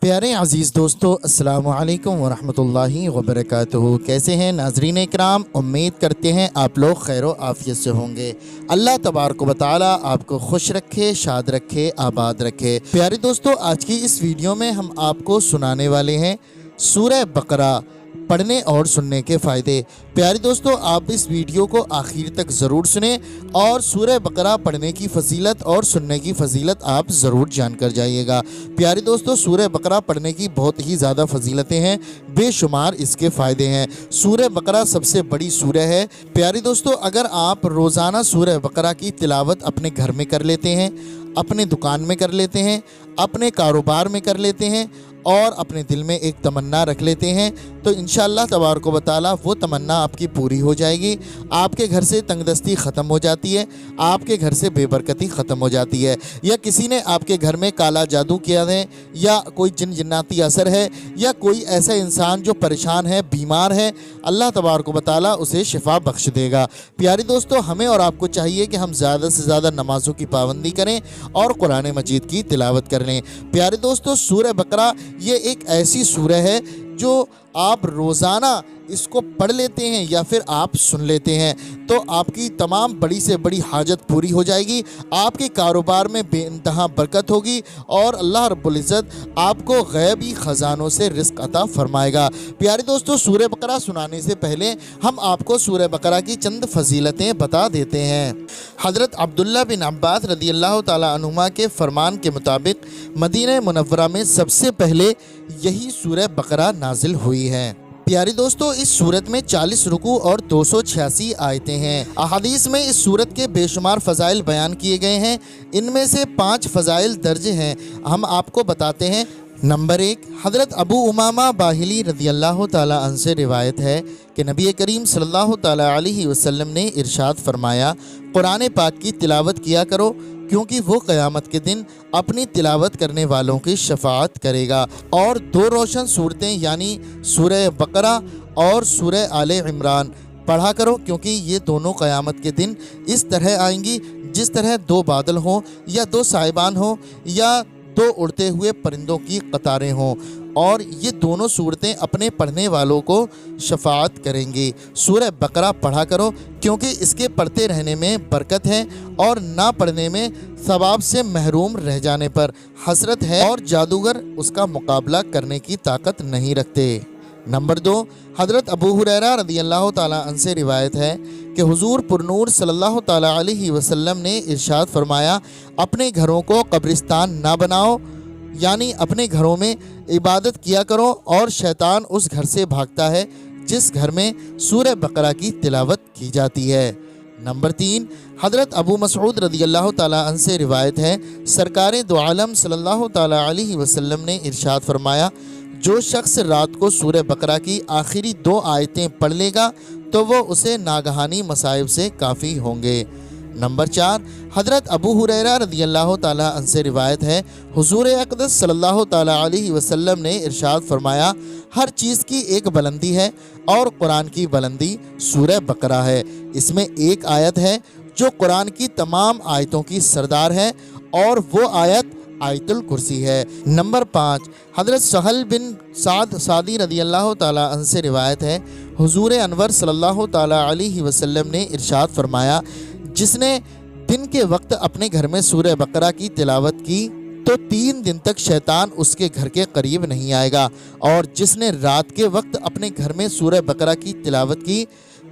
प्यारे अज़ीज़ दोस्तों, अस्सलामु अलैकुम वरहमतुल्लाहि वबरकातुहू। कैसे हैं नाज़रीन इकराम? उम्मीद करते हैं आप लोग खैर व आफ़ियत से होंगे। अल्लाह तबारक व तआला आपको खुश रखे, शाद रखे, आबाद रखे। प्यारे दोस्तों, आज की इस वीडियो में हम आपको सुनाने वाले हैं सूरह बकरा पढ़ने और सुनने के फ़ायदे। प्यारे दोस्तों, आप इस वीडियो को आखिर तक ज़रूर सुने और सूरह बकरा पढ़ने की फ़जीलत और सुनने की फ़जीलत आप ज़रूर जानकर जाइएगा। प्यारे दोस्तों, सूरह बकरा पढ़ने की बहुत ही ज़्यादा फ़जीलतें हैं, बेशुमार इसके फ़ायदे हैं। सूरह बकरा सबसे बड़ी सूरह है। प्यारे दोस्तों, अगर आप रोज़ाना सूरह बकरा की तिलावत अपने घर में कर लेते हैं, अपने दुकान में कर लेते हैं, अपने कारोबार में कर लेते हैं और अपने दिल में एक तमन्ना रख लेते हैं, तो इंशाअल्लाह तबारक व तआला वो तमन्ना आपकी पूरी हो जाएगी। आपके घर से तंगदस्ती ख़त्म हो जाती है, आपके घर से बेबरकती ख़त्म हो जाती है। या किसी ने आपके घर में काला जादू किया है, या कोई जिन जिन्नाती असर है, या कोई ऐसा इंसान जो परेशान है, बीमार है, अल्लाह तबारक व तआला उसे शिफा बख्श देगा। प्यारे दोस्तों, हमें और आपको चाहिए कि हम ज़्यादा से ज़्यादा नमाज़ों की पाबंदी करें और कुरान मजीद की तिलावत कर लें। प्यारे दोस्तों, सूरह बकरा ये एक ऐसी सूरह है जो आप रोज़ाना इसको पढ़ लेते हैं या फिर आप सुन लेते हैं तो आपकी तमाम बड़ी से बड़ी हाजत पूरी हो जाएगी, आपके कारोबार में बेइंतहा बरकत होगी और अल्लाह रब्बुल इज़्ज़त आपको गैबी ख़जानों से रिज़्क़ अता फरमाएगा। प्यारे दोस्तों, सूरह बकरा सुनाने से पहले हम आपको सूरह बकरा की चंद फजीलतें बता देते हैं। हज़रत अब्दुल्ला बिन अब्बास रज़ियल्लाहु ताला अन्हुमा के फरमान के मुताबिक मदीना मुनव्वरा में सबसे पहले यही सूरह बकरा नाजिल हुई है। प्यारे दोस्तों, इस सूरत में 40 रुकू और 286 आयतें हैं। अहादीस में इस सूरत के बेशुमार फ़ज़ाइल बयान किए गए हैं। इनमें से 5 फ़ज़ाइल दर्ज हैं, हम आपको बताते हैं। नंबर 1, हज़रत अबू उमामा बाहिली रज़ियल्लाहु ताला अन्हु से रिवायत है कि नबी करीम सल्लल्लाहु ताला अलैहि वसल्लम ने इरशाद फरमाया, कुरान पाक की तिलावत किया करो क्योंकि वो क़यामत के दिन अपनी तिलावत करने वालों की शफाअत करेगा। और 2 रोशन सूरतें यानी सूरह बकरा और सूरह आले इमरान पढ़ा करो क्योंकि ये दोनों क़यामत के दिन इस तरह आएंगी जिस तरह 2 बादल हों या 2 साहिबान हों या 2 उड़ते हुए परिंदों की कतारें हों, और ये दोनों सूरतें अपने पढ़ने वालों को शफाअत करेंगी। सूरह बकरा पढ़ा करो क्योंकि इसके पढ़ते रहने में बरकत है और ना पढ़ने में सवाब से महरूम रह जाने पर हसरत है और जादूगर उसका मुकाबला करने की ताकत नहीं रखते। नंबर 2, हज़रत अबू हुरैरा रज़ियल्लाहु ताला अन्हु से रिवायत है कि हुज़ूर पुरनूर सल्लल्लाहु ताला अलैहि वसल्लम ने इरशाद फरमाया, अपने घरों को कब्रिस्तान ना बनाओ, यानी अपने घरों में इबादत किया करो और शैतान उस घर से भागता है जिस घर में सूरह बकरा की तिलावत की जाती है। नंबर 3, हज़रत अबू मसऊद रज़ियल्लाहु ताला अन्हु से रिवायत है, सरकारे दो आलम सल्लल्लाहु ताला अलैहि वसल्लम ने इरशाद फरमाया, जो शख्स रात को सूरह बकरा की आखिरी 2 आयतें पढ़ लेगा तो वो उसे नागहानी मसाइब से काफ़ी होंगे। नंबर 4, हज़रत अबू हुरैरा रज़ियल्लाहु ताला अन्हु से रिवायत है, हुज़ूर अक़दस सल्लल्लाहु ताला अलैहि वसल्लम ने इरशाद फरमाया, हर चीज़ की एक बुलंदी है और कुरान की बुलंदी सूरह बकरा है। इसमें एक आयत है जो कुरान की तमाम आयतों की सरदार है और वो आयत आयतुल कुर्सी है। नंबर 5, हज़रत सहल बिन साद सादी रज़ियल्लाहु ताला अन्हु से रिवायत है, हुज़ूर अनवर सल्लल्लाहु ताला अलैहि वसल्लम ने इरशाद फरमाया, जिसने दिन के वक्त अपने घर में सूरह बकरा की तिलावत की तो 3 दिन तक शैतान उसके घर के करीब नहीं आएगा, और जिसने रात के वक्त अपने घर में सूरह बकरा की तिलावत की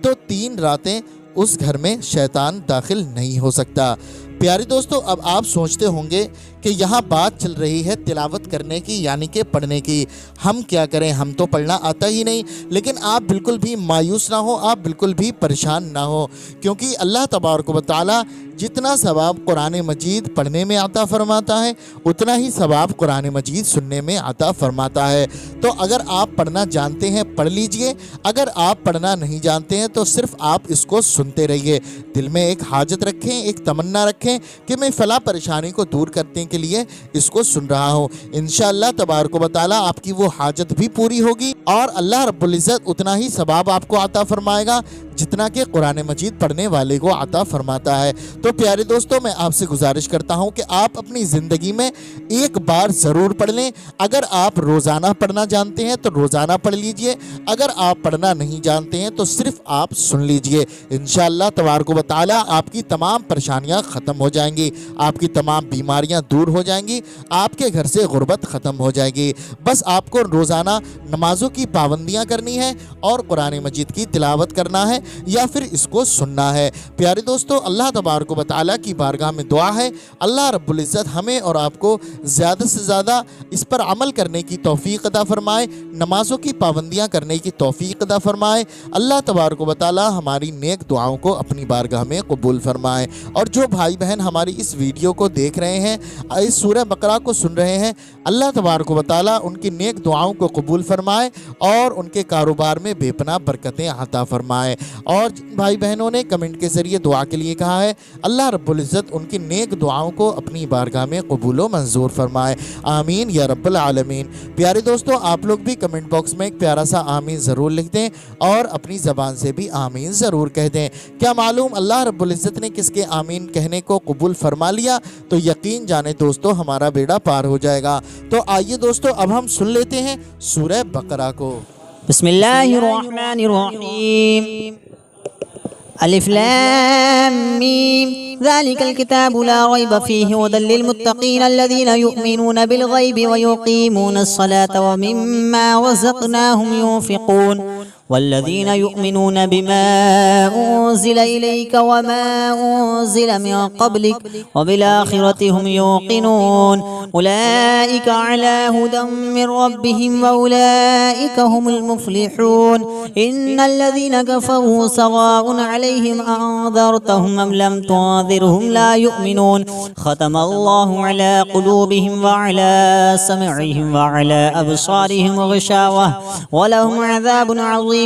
तो 3 रातें उस घर में शैतान दाखिल नहीं हो सकता। प्यारे दोस्तों, अब आप सोचते होंगे कि यहाँ बात चल रही है तिलावत करने की यानी कि पढ़ने की, हम क्या करें, हम तो पढ़ना आता ही नहीं। लेकिन आप बिल्कुल भी मायूस ना हो, आप बिल्कुल भी परेशान ना हो, क्योंकि अल्लाह तबारक व तआला जितना सवाब कुरान मजीद पढ़ने में आता फरमाता है उतना ही सवाब कुरान मजीद सुनने में आता फरमाता है। तो अगर आप पढ़ना जानते हैं पढ़ लीजिए, अगर आप पढ़ना नहीं जानते हैं तो सिर्फ आप इसको सुनते रहिए। दिल में एक हाजत रखें, एक तमन्ना रखें कि मैं फ़ला परेशानी को दूर करने के लिए इसको सुन रहा हूँ। इंशाअल्लाह तबारक व तआला आपकी वो हाजत भी पूरी होगी और अल्लाह रब्बुल इज़्ज़त उतना ही सवाब आपको अता फरमाएगा जितना कि कुरान मजीद पढ़ने वाले को अता फरमाता है। तो प्यारे दोस्तों, मैं आपसे गुजारिश करता हूं कि आप अपनी ज़िंदगी में एक बार ज़रूर पढ़ लें। अगर आप रोज़ाना पढ़ना जानते हैं तो रोज़ाना पढ़ लीजिए, अगर आप पढ़ना नहीं जानते हैं तो सिर्फ आप सुन लीजिए। इंशाअल्लाह तबारक व तआला आपकी तमाम परेशानियां ख़त्म हो जाएंगी, आपकी तमाम बीमारियां दूर हो जाएंगी, आपके घर से गुर्बत ख़त्म हो जाएगी। बस आपको रोज़ाना नमाज़ों की पाबंदियाँ करनी है और कुरान मजीद की तिलावत करना है या फिर इसको सुनना है। प्यारे दोस्तों, अल्लाह तबारक व तआला की बारगाह में दुआ है अल्लाह रब्बुल इज़्ज़त हमें और आपको ज़्यादा से ज़्यादा इस पर अमल करने की तौफ़ीक़ अता फ़रमाए, नमाज़ों की पाबंदियाँ करने की तौफ़ीक़ अता फ़रमाए। अल्लाह तबारक व तआला हमारी नेक दुआओं को अपनी बारगाह में कबूल फ़रमाए। और जो भाई बहन हमारी इस वीडियो को देख रहे हैं, इस सूरह बकरा को सुन रहे हैं, अल्लाह तबारक व तआला उनकी नेक दुआओं को कबूल फ़रमाए और उनके कारोबार में बेपनाह बरकतें अता फ़रमाए। और भाई बहनों ने कमेंट के ज़रिए दुआ के लिए कहा है, अल्लाह रब्बुल इज़्ज़त उनकी नेक दुआओं को अपनी बारगाह में कबूल व मंजूर फरमाए। आमीन या रब्बल आलमीन। प्यारे दोस्तों, आप लोग भी कमेंट बॉक्स में एक प्यारा सा आमीन ज़रूर लिख दें और अपनी ज़बान से भी आमीन ज़रूर कह दें। क्या मालूम अल्लाह रब्बुल इज़्ज़त ने किसके आमीन कहने को कबूल फरमा लिया तो यकीन जाने दोस्तों हमारा बेड़ा पार हो जाएगा। तो आइए दोस्तों, अब हम सुन लेते हैं सूरह बकरा को। बिस्मिल्लाहिर्रहमानिर्रहीम। अलिफ लाम मीम ज़ालिकल किताबु ला रैब फ़ीहि हुदल लिल मुत्तक़ीन अल्लज़ीना युमिनूना बिल गैबि व युक़ीमूनस सलाता व मिम्मा रज़क़नाहुम युनफ़िक़ून वल्लज़ीना युमिनूना बिमा उन्ज़िला इलैक व मा उन्ज़िला मिन क़ब्लिक व बिल आख़िरति हुम युक़िनून उलाइका अला हुदम मिन रब्बिहिम व उलाइका हुमुल मुफ़्लिहून। इन्नल्लज़ीना कफ़रू सवाउन अलैहिम अअंज़रतहुम अम लम तुंज़िरहुम ला युमिनून ख़तमल्लाहु अला क़ुलूबिहिम व अला समइहिम व अला अबसारिहिम ग़िशावह व लहुम अज़ाबुन अज़ीम। व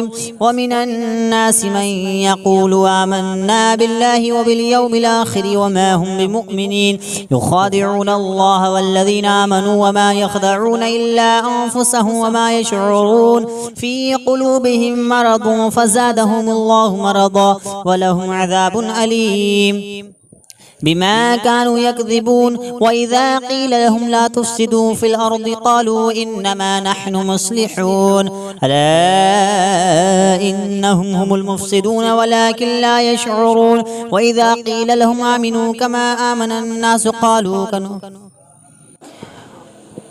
मिनन्नासि मन यक़ूलु आमन्ना बिल्लाहि व बिल यौमिल आख़िर व मा हुम बिमुमिनीन युख़ादिऊना अल्लाह वल्लज़ीना आमनू व मा यख़दऊना इल्ला अनफुसहुम व मा यशऊरून फ़ी क़ुलूबिहिम मरदुन फ़ज़ादहुमुल्लाहु मरदा व लहुम अज़ाबुन अलीम बिमा कानू यकज़िबून। व इज़ा क़ील लहुम ला तुफ़सिदू फ़िल अर्दि क़ालू इन्नमा नहनु मुस्लिहून अला इन्नहुम हुमुल मुफ़सिदून वलाकिन ला यशऊरून। व इज़ा क़ील लहुम आमिनू कमा आमनन नास क़ालू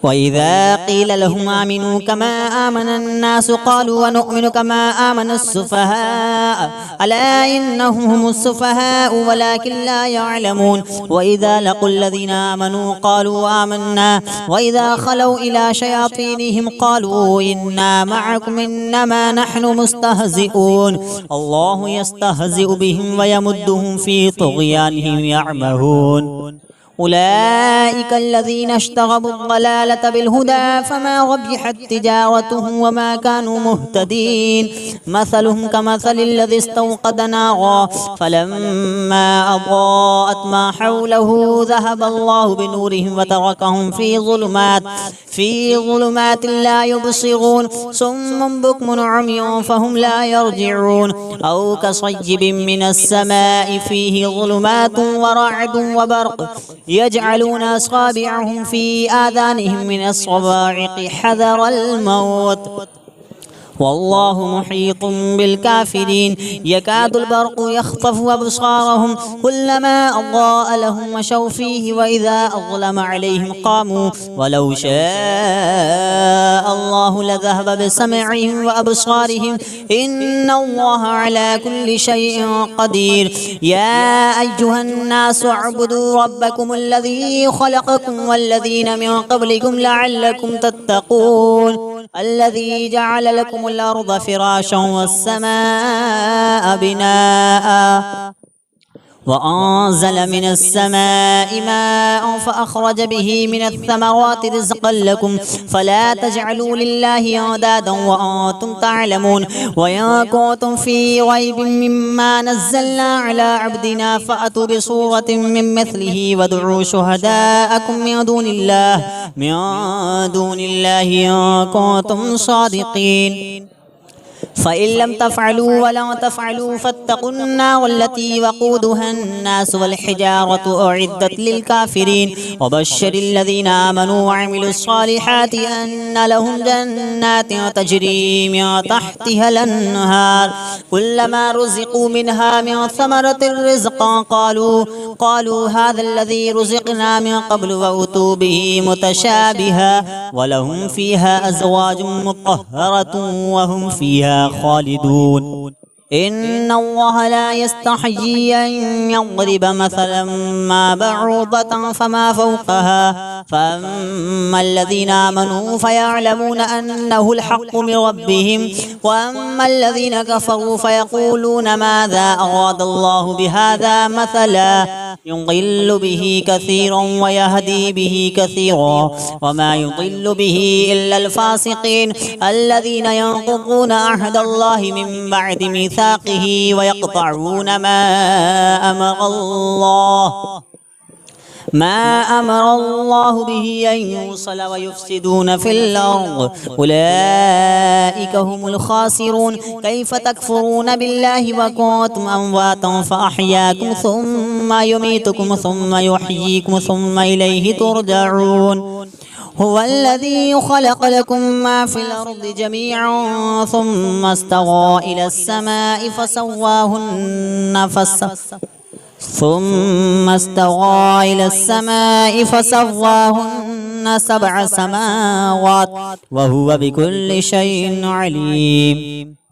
وإذا قيل لهم آمنوا كما آمن الناس قالوا ونؤمن كما آمن السفهاء ألا إنهم هم السفهاء ولكن لا يعلمون. وإذا لقوا الذين آمنوا قالوا آمنا وإذا خلوا إلى شياطينهم قالوا إنا معكم إنما نحن مستهزئون الله يستهزئ بهم ويمدهم في طغيانهم يعمهون. أولئك الذين اشتروا الضلالة بالهدى فما ربحت تجارتهم وما كانوا مهتدين. مثلهم كمثل الذي استوقد نارا فلما أضاءت ما حوله ذهب الله بنورهم وتركهم في ظلمات لا يبصرون صم بكم عمي فهم لا يرجعون. أو كصيب من السماء فيه ظلمات ورعد وبرق يجعلون أصابعهم في آذانهم من الصواعق حذر الموت والله محيط بالكافرين. يكاد البرق يخطف أبصارهم كلما أضاء لهم مشوا فيه وإذا أظلم عليهم قاموا ولو شاء الله لذهب بسمعهم وأبصارهم إن الله على كل شيء قدير. يا أيها الناس اعبدوا ربكم الذي خلقكم والذين من قبلكم لعلكم تتقون الذي جعل لكم الأرض فراشا والسماء بناء وأنزل من السماء ماء فأخرج به من الثمرات رزقا لكم فلا تجعلوا لله أندادا وأنتم تعلمون وإن كنتم في ريب مما نزلنا على عبدنا فأتوا بسورة من مثله وادعوا شهداءكم من دون الله إن كنتم صادقين فإن لم تفعلوا ولن تفعلوا فاتقوا النار التي وقودها الناس والحجارة أعدت للكافرين وبشر الذين آمنوا وعملوا الصالحات أن لهم جنات تجري من تحتها الأنهار كلما رزقوا منها من ثمرة رزقا قالوا هذا الذي رزقنا من قبل وأتوا به متشابها ولهم فيها أزواج مطهرة وهم فيها خالدون إن الله لا يستحيي أن يضرب مثلا ما بعوضة فما فوقها فأما الذين آمنوا فيعلمون أنه الحق من ربهم وأما الذين كفروا فيقولون ماذا أراد الله بهذا مثلا يضل به كثيرا ويهدي به كثيرا وما يضل به إلا الفاسقين الذين ينقضون عهد الله من بعد ميثاقه ويقطعون ما أمر الله به أن يوصل ويفسدون في الأرض أولئك هم الخاسرون كيف تكفرون بالله وكنتم أمواتا فأحياكم ثم يميتكم ثم يحييكم ثم إليه ترجعون هو الذي خلق لكم ما في الأرض جميعا ثم استوى إلى السماء فسواهن سبع سماوات وهو بكل شيء عليم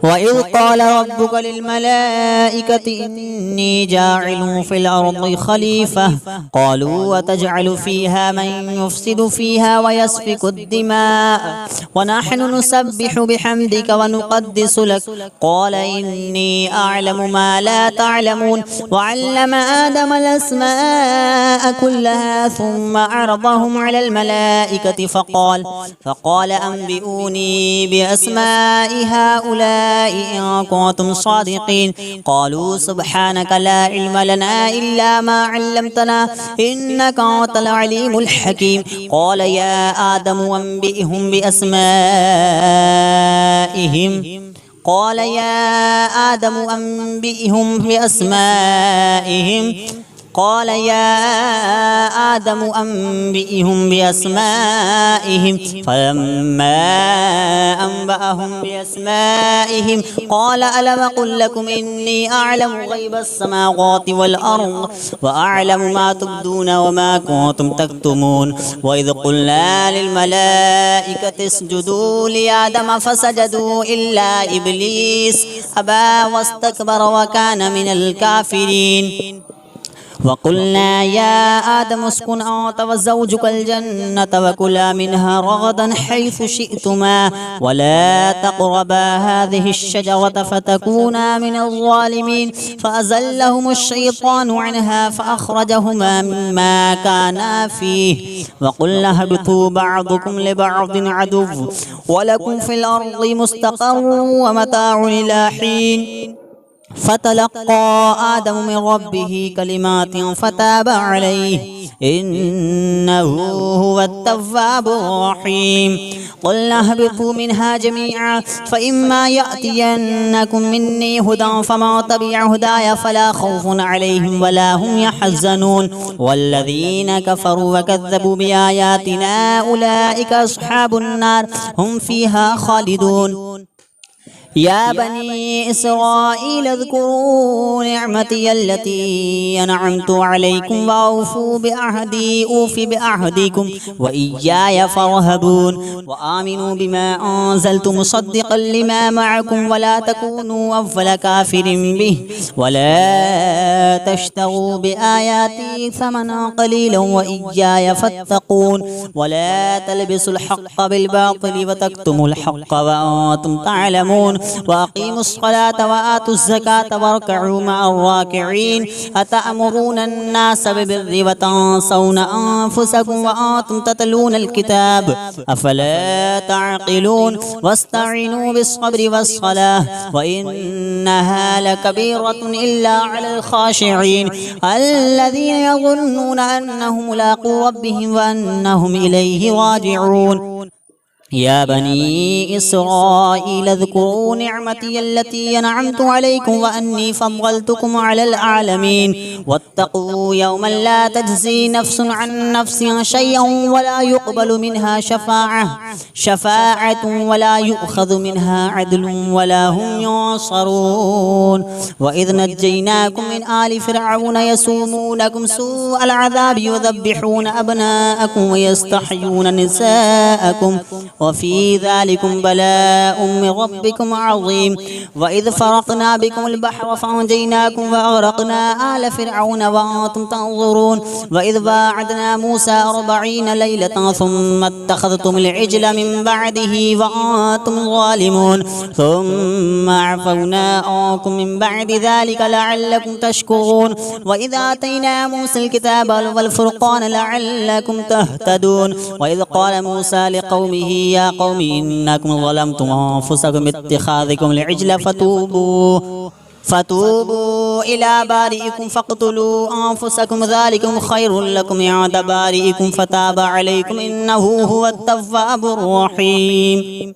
وإذ قال ربك للملائكة إني جاعل في الأرض خليفة قالوا وتجعل فيها من يفسد فيها ويسفك الدماء ونحن نسبح بحمدك ونقدس لك قال إني أعلم ما لا تعلمون وعلم آدم الأسماء كلها ثم عرضهم على الملائكة فقال أنبئوني بأسماء هؤلاء إن كنتم صادقين قالوا سبحانك لا علم لنا إلا ما علمتنا إنك أنت العليم الحكيم قال يا آدم أنبئهم بأسمائهم فلما أنبأهم بأسمائهم قال ألم أقل لكم إني أعلم غيب السماوات والأرض وأعلم ما تبدون وما كنتم تكتمون وإذ قلنا للملائكة اسجدوا لآدم فسجدوا إلا إبليس أبى واستكبر وكان من الكافرين وقلنا يا آدم اسكن أنت وزوجك الجنة وكلا منها رغدا حيث شئتما ولا تقربا هذه الشجرة فتكونا من الظالمين فأزلهم الشيطان عنها فأخرجهما مما كانا فيه وقلنا اهبطوا بعضكم لبعض عدو ولكم في الأرض مستقر ومتاع إلى حين فتلقى آدم من ربه كلمات فتاب عليه إنه هو التواب الرحيم قلنا اهبطوا منها جميعا فإما يأتينكم مني هدى فمن تبع هداي فلا خوف عليهم ولا هم يحزنون والذين كفروا وكذبوا بآياتنا أولئك أصحاب النار هم فيها خالدون يا بني إسرائيل اذكروا نعمتي التي أنعمت عليكم وأوفوا بعهدي أوف بعهدكم وإياي فارهبون وآمنوا بما أنزلت مصدقا لما معكم ولا تكونوا أول كافر به ولا تشتروا بآياتي ثمنا قليلا وإياي فاتقون ولا تلبسوا الحق بالباطل وتكتموا الحق وأنتم تعلمون وأقيموا الصلاة وآتوا الزكاة واركعوا مع الراكعين أتأمرون الناس بالبر وتنسون أنفسكم وأنتم تتلون الكتاب أفلا تعقلون واستعينوا بالصبر والصلاة وإنها لكبيرة إلا على الخاشعين الذين يظنون أنهم ملاقو ربهم وأنهم إليه راجعون يا بني إسرائيل اذكروا نعمتي التي أنعمت عليكم وأني فضلتكم على العالمين واتقوا يوما لا تجزي نفس عن نفس شيئا ولا يقبل منها شفاعة ولا يؤخذ منها عدل ولا هم ينصرون وإذ نجيناكم من آل فرعون يسومونكم سوء العذاب يذبحون أبناءكم ويستحيون نساءكم وفي ذلكم بلاء من ربكم عظيم وإذ فرقنا بكم البحر فأنجيناكم وأغرقنا آل فرعون وأنتم تنظرون وإذ واعدنا موسى 40 ليلة ثم اتخذتم العجل من بعده وأنتم ظالمون ثم عفونا عنكم من بعد ذلك لعلكم تشكرون وإذ آتينا موسى الكتاب والفرقان لعلكم تهتدون وإذ قال موسى لقومه يا قوم إنكم ظلمتم أنفسكم باتخاذكم العجل فتوبوا إلى بارئكم فاقتلوا أنفسكم ذلكم خير لكم عند بارئكم فتاب عليكم إنه هو التواب الرحيم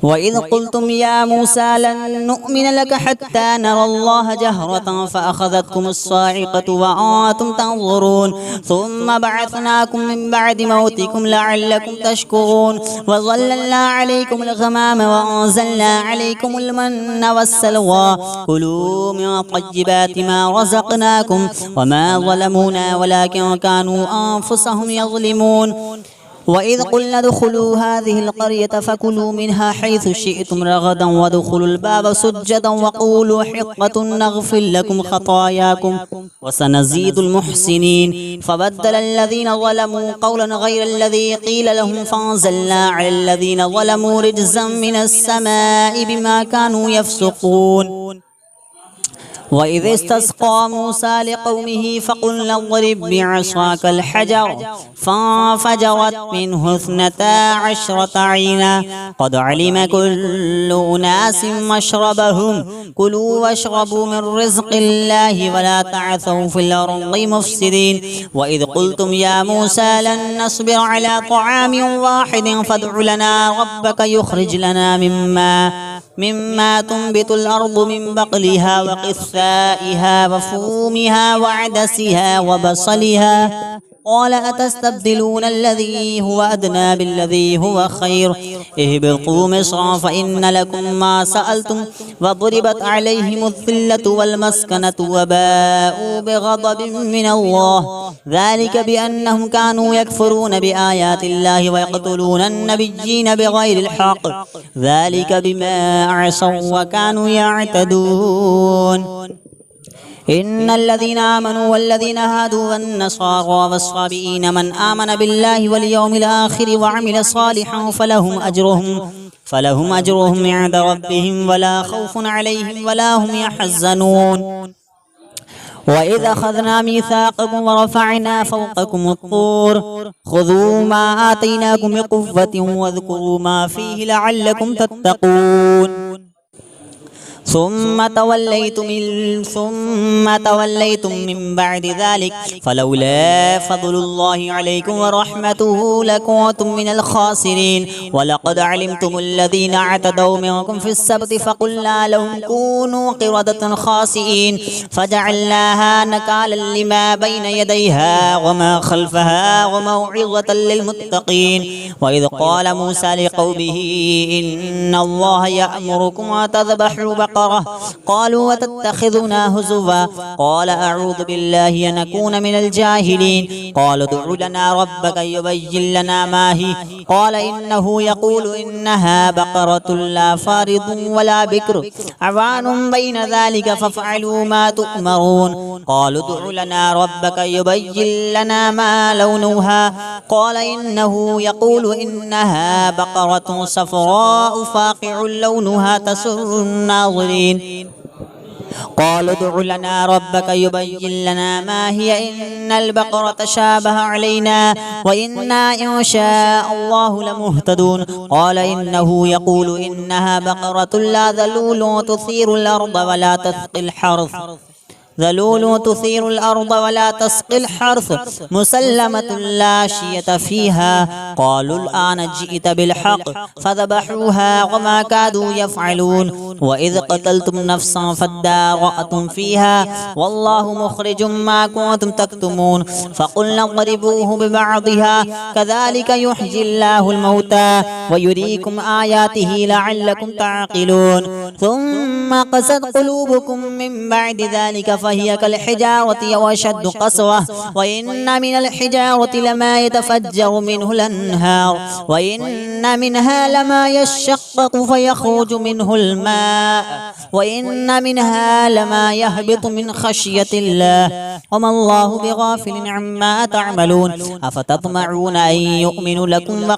وإذ قلتم يا موسى لن نؤمن لك حتى نرى الله جهرة فأخذتكم الصاعقة وأنتم تنظرون ثم بعثناكم من بعد موتكم لعلكم تشكرون وظللنا عليكم الغمام وأنزلنا عليكم المن والسلوى كلوا من طيبات ما رزقناكم وما ظلمونا ولكن كانوا أنفسهم يظلمون وإذ قلنا ادخلوا هذه القرية فكلوا منها حيث شئتم رغدا وادخلوا الباب سجدا وقولوا حطة نغفر لكم خطاياكم وسنزيد المحسنين فبدل الذين ظلموا قولا غير الذي قيل لهم فأنزلنا على الذين ظلموا رجزا من السماء بما كانوا يفسقون وإذ استسقى موسى لقومه فقلنا اضرب بعصاك الحجر فانفجرت منه 12 عينا قد علم كل أناس مشربهم كلوا واشربوا من رزق الله ولا تعثوا في الأرض مفسدين وإذ قلتم يا موسى لن نصبر على طعام واحد فادع لنا ربك يخرج لنا مما تنبت الأرض من بقلها وقثائها وفومها وعدسها وبصلها قال أتستبدلون الذي هو أدنى بالذي هو خير اهبطوا مصرا فإن لكم ما سألتم وضربت عليهم الذلة والمسكنة وباءوا بغضب من الله ذلك بأنهم كانوا يكفرون بآيات الله ويقتلون النبيين بغير الحق ذلك بما عصوا وكانوا يعتدون إن الذين آمنوا والذين هادوا والنصارى والصابئين من آمن بالله واليوم الآخر وعمل صالحا فلهم أجرهم عند ربهم ولا خوف عليهم ولا هم يحزنون وإذا أخذنا ميثاقكم ورفعنا فوقكم الطور خذوا ما آتيناكم بقوة واذكروا ما فيه لعلكم تتقون ثم توليتم من بعد ذلك فلولا فضل الله عليكم ورحمته لكنتم من الخاسرين ولقد علمتم الذين اعتدوا منكم في السبت فقلنا لهم كونوا قردة خاسئين فجعلناها نكالا لما بين يديها وما خلفها وموعظة للمتقين وإذ قال موسى لقومه إن الله يأمركم أن تذبحوا البقرة قالوا وتتخذنا هزوا قال أعوذ بالله أن أكون من الجاهلين قال ادع لنا ربك يبين لنا ما هي قال إنه يقول إنها بقرة لا فارض ولا بكر عوان بين ذلك فافعلوا ما تؤمرون قالوا ادع لنا ربك يبين لنا ما لونها قال إنه يقول إنها بقرة صفراء فاقع لونها تسر الناظرين قالوا ادع لنا ربك يبين لنا ما هي إن البقرة شابه علينا وإنا إن شاء الله لمهتدون قال إنه يقول إنها بقرة لا ذلول تثير الأرض ولا تسقي الحرث ولا تسقي الحرث مسلمة لا شية فيها قالوا الآن جئت بالحق فذبحوها وما كادوا يفعلون وإذ قتلتم نفسا فادارأتم فيها والله مخرج ما كنتم تكتمون فقلنا اضربوه ببعضها كذلك يحيي الله الموتى ويريكم آياته لعلكم تعقلون ثم قست قلوبكم من بعد ذلك فهي كالحجارة وأشد قسوة وإن من الحجارة لما يتفجر منه الأنهار وإن منها لما يشقق فيخرج منه الماء وإن منها لما يهبط من خشية الله وما الله بغافل عما تعملون أفتطمعون أن يؤمنوا لكم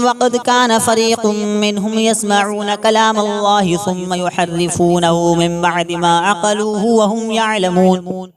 وقد كان فريق منهم يسمعون كلام الله ثم يحرفونه من بعد ما عقلوه وهم يعلمون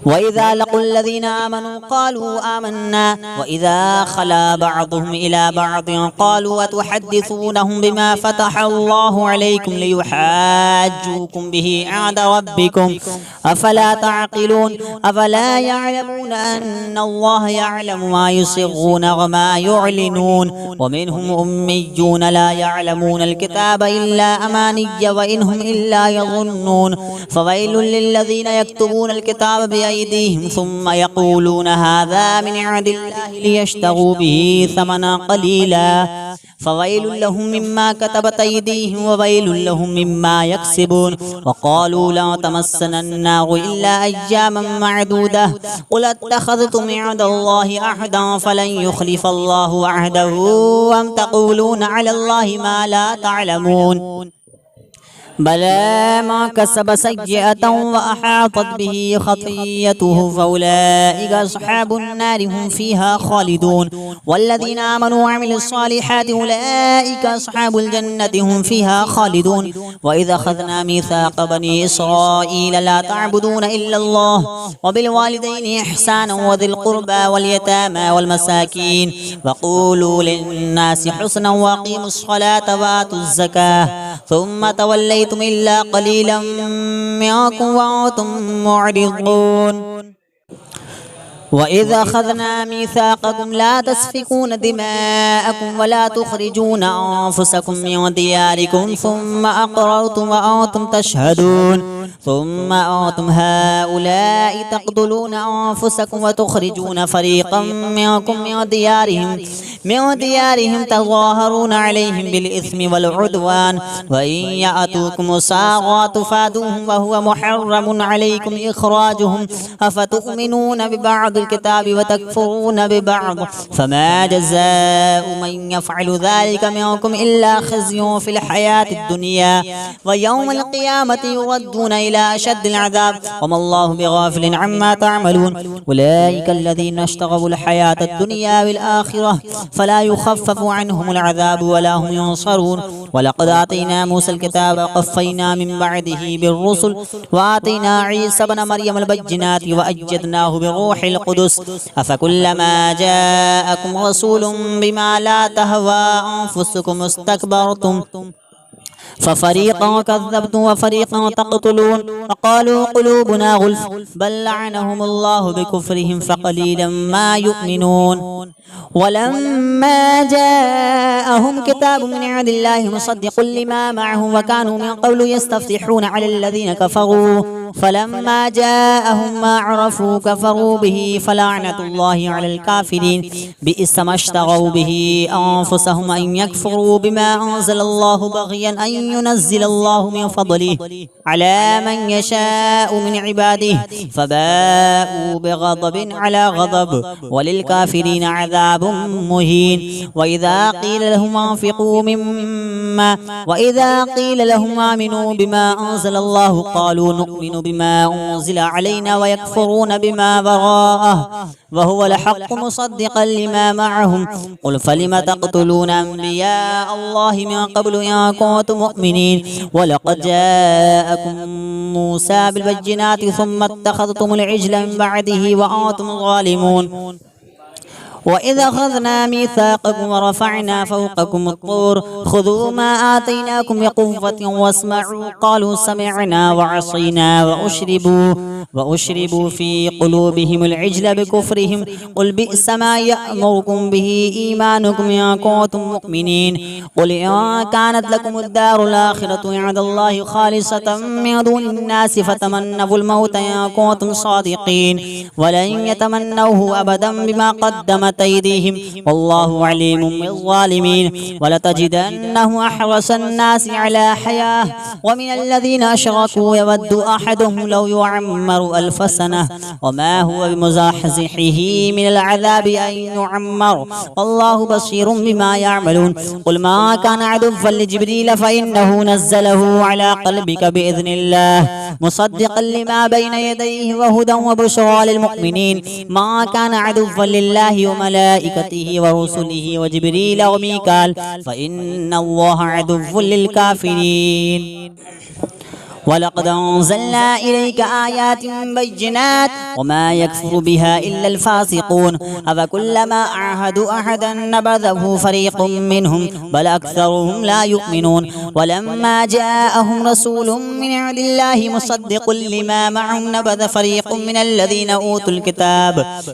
وإذا لقوا الذين آمنوا قالوا آمنا وإذا خلا بعضهم إلى بعض قالوا أتحدثونهم بما فتح الله عليكم ليحاجوكم به عند ربكم أفلا تعقلون أفلا يعلمون أن الله يعلم ما يسرون وما يعلنون ومنهم أميون لا يعلمون الكتاب إلا أماني وإنهم إلا يظنون فويل للذين يكتبون الكتاب بأيديهم ثم يقولون هذا من عند الله ليشتروا به ثمنا قليلا فويل لهم مما كتبت أيديهم وويل لهم مما يكسبون وقالوا لا تمسنا النار إلا أياما معدودة قل اتخذتم عند الله عهدا فلن يخلف الله عهده أم تقولون على الله ما لا تعلمون بلى ما كسب سيئة وأحاطت به خطيئته فأولئك أصحاب النار هم فيها خالدون والذين آمنوا وعملوا الصالحات أولئك أصحاب الجنة هم فيها خالدون وإذا أخذنا ميثاق بني إسرائيل لا تعبدون إلا الله وبالوالدين إحسانا وذي القربى واليتامى والمساكين وقولوا للناس حسنا وأقيموا الصلاة وآتوا الزكاة ثم توليتم إلا قليلا منكم وأنتم معرضون وإذا أخذنا ميثاقكم لا تسفكون دماءكم ولا تخرجون أنفسكم من دياركم ثم أقررتم وأنتم تشهدون ثم أنتم هؤلاء تقتلون أنفسكم وتخرجون فريقا منكم من ديارهم تظاهرون عليهم بالإثم والعدوان وإن يأتوكم سارى تفادوهم وهو محرم عليكم إخراجهم أفتؤمنون ببعض الكتاب وتكفرون ببعض فما جزاء من يفعل ذلك منكم إلا خزي في الحياة الدنيا ويوم القيامة يردون إلى أشد العذاب وما الله بغافل عما تعملون أولئك الذين اشتروا الحياة الدنيا بالآخرة فلا يخفف عنهم العذاب ولا هم ينصرون ولقد آتينا موسى الكتاب وقفينا من بعده بالرسل وآتينا عيسى ابن مريم البينات وأيدناه بروح القدس أفكلما جاءكم رسول بما لا تهوى أنفسكم استكبرتم ففريقا كذبتم وفريقا تقتلون وقالوا قلوبنا غلف بل لعنهم الله بكفرهم فقليلا ما يؤمنون ولما جاءهم كتاب من عند الله مصدق لما معهم وكانوا من قبل يستفتحون على الذين كفروا فلما جاءهم ما عرفوا كفروا به فلعنة الله على الكافرين بئس ما اشتروا به أنفسهم أن يكفروا بما أنزل الله بغيا أن ينزل الله من فضله على من يشاء من عباده فباءوا بغضب على غضب وللكافرين عذاب مهين. وإذا قيل لهم آمنوا بما أنزل الله قالوا نؤمن بما أنزل علينا ويكفرون بما وراءه وهو الحق مصدقا لما معهم قل فلم تقتلون أنبياء الله من قبل إن كنتم مؤمنين ولقد جاءكم موسى بالبينات ثم اتخذتم العجل من بعده وأنتم ظالمون. وإذا أخذنا ميثاقكم ورفعنا فوقكم الطور خذوا ما آتيناكم بقوة واسمعوا قالوا سمعنا وعصينا وأشربوا في قلوبهم العجل بكفرهم قل بئس ما يأمركم به إيمانكم إن كنتم مؤمنين. قل إن كانت لكم الدار الآخرة عند الله خالصة من دون الناس فتمنوا الموت إن كنتم صادقين ولن يتمنوه أبدا بما قدمت أيديهم والله عليم بالظالمين. ولتجدنه أحرص الناس على حياة ومن الذين أشركوا يود أحدهم لو يعمر 1000 سنة وما هو بمزحزحه من العذاب أن يعمر والله بصير بما يعملون. قل ما كان عدوا لجبريل فإنه نزله على قلبك بإذن الله مصدقا لما بين يديه وهدى وبشرى للمؤمنين. ما كان عدوا لله وملائكته ورسله وجبريل وميكال فإن الله عدو للكافرين. ولقد أنزلنا إليك آيات بينات وما يكفر بها إلا الفاسقون أفكلما عاهدوا أحدا نبذه فريق منهم بل أكثرهم لا يؤمنون. ولما جاءهم رسول من عند الله مصدق لما معهم نبذ فريق من الذين أوتوا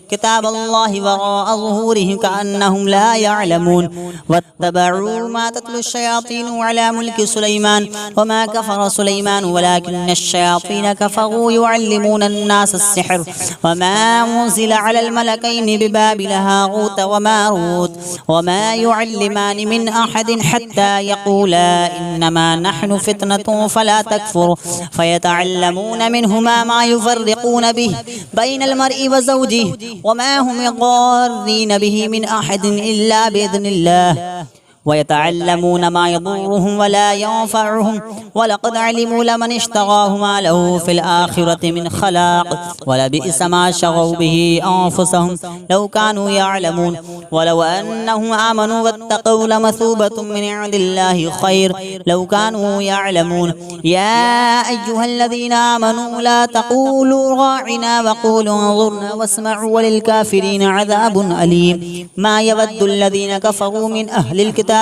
كتاب الله وراء ظهورهم كأنهم لا يعلمون. واتبعوا ما تتلو الشياطين على ملك سليمان وما كفر سليمان ولكن الشياطين كفروا يعلمون الناس السحر وما أنزل على الملكين ببابل هاروت وماروت وما يعلمان من أحد حتى يقولا إنما نحن فتنة فلا تكفر فيتعلمون منهما ما يفرقون به بين المرء وزوجه وما هم ضارين به من أحد إلا بإذن الله ويتعلمون ما يضرهم ولا ينفعهم ولقد علموا لمن اشتراه ما له في الآخرة من خلاق ولبئس ما شروا به أنفسهم لو كانوا يعلمون. ولو أنهم آمنوا واتقوا لمثوبة من عند الله خير لو كانوا يعلمون. يا أيها الذين آمنوا لا تقولوا راعنا وقولوا انظرنا واسمعوا وللكافرين عذاب أليم. ما يود الذين كفروا من أهل الكتاب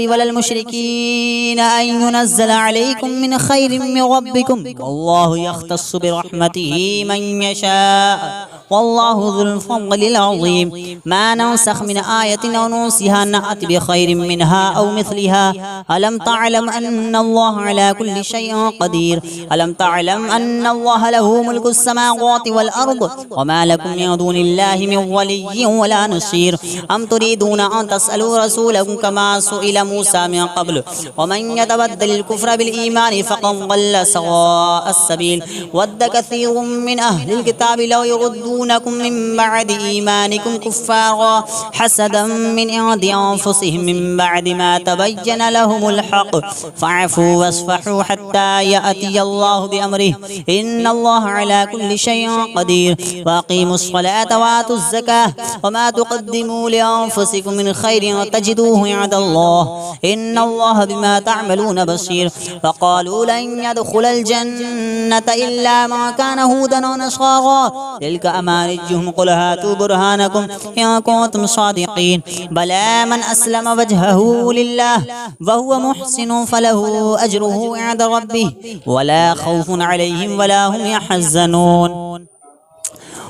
والمشركين أن ينزل عليكم من خير من ربكم والله يختص برحمته من يشاء والله ذو الفضل العظيم. ما ننسخ من آية أو ننسها نأت بخير منها أو مثلها. ألم تعلم أن الله على كل شيء قدير. ألم تعلم أن الله له ملك السماوات والأرض وما لكم من دون الله من ولي ولا نصير. أم تريدون أن تسألوا رسولكم كما سئل موسى من قبل ومن يتبدل الكفر بالإيمان فقد ضل سواء السبيل. ود كثير من أهل الكتاب لو يردونكم من بعد إيمانكم كفارا حسدا من عند أنفسهم من بعد ما تبين لهم الحق فاعفوا واصفحوا حتى يأتي الله بأمره إن الله على كل شيء قدير. وأقيموا الصلاة وآتوا الزكاة وما تقدموا لأنفسكم من خير تجدوه عند الله إن الله بما تعملون بصير. فقالوا لن يدخل الجنة إلا من كان هودا ونصارى تلك أمانيهم قل هاتوا برهانكم إن كنتم صادقين. بلى من أسلم وجهه لله وهو محسن فله أجره عند ربه ولا خوف عليهم ولا هم يحزنون.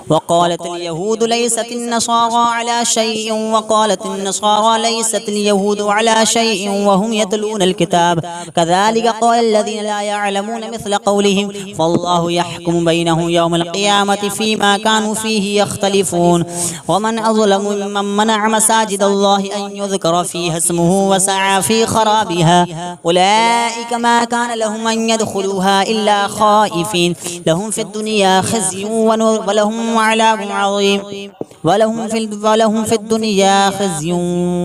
وقالت اليهود ليست النصارى على شيء وقالت النصارى ليست اليهود على شيء وهم يتلون الكتاب كذلك قال الذين لا يعلمون مثل قولهم فالله يحكم بينهم يوم القيامة فيما كانوا فيه يختلفون ومن أظلم ممن منع مساجد الله أن يذكر فيها اسمه وسعى في خرابها أولئك ما كان لهم أن يدخلوها إلا خائفين لهم في الدنيا خزي ولهم عذاب عظيم ولهم في الدنيا خزي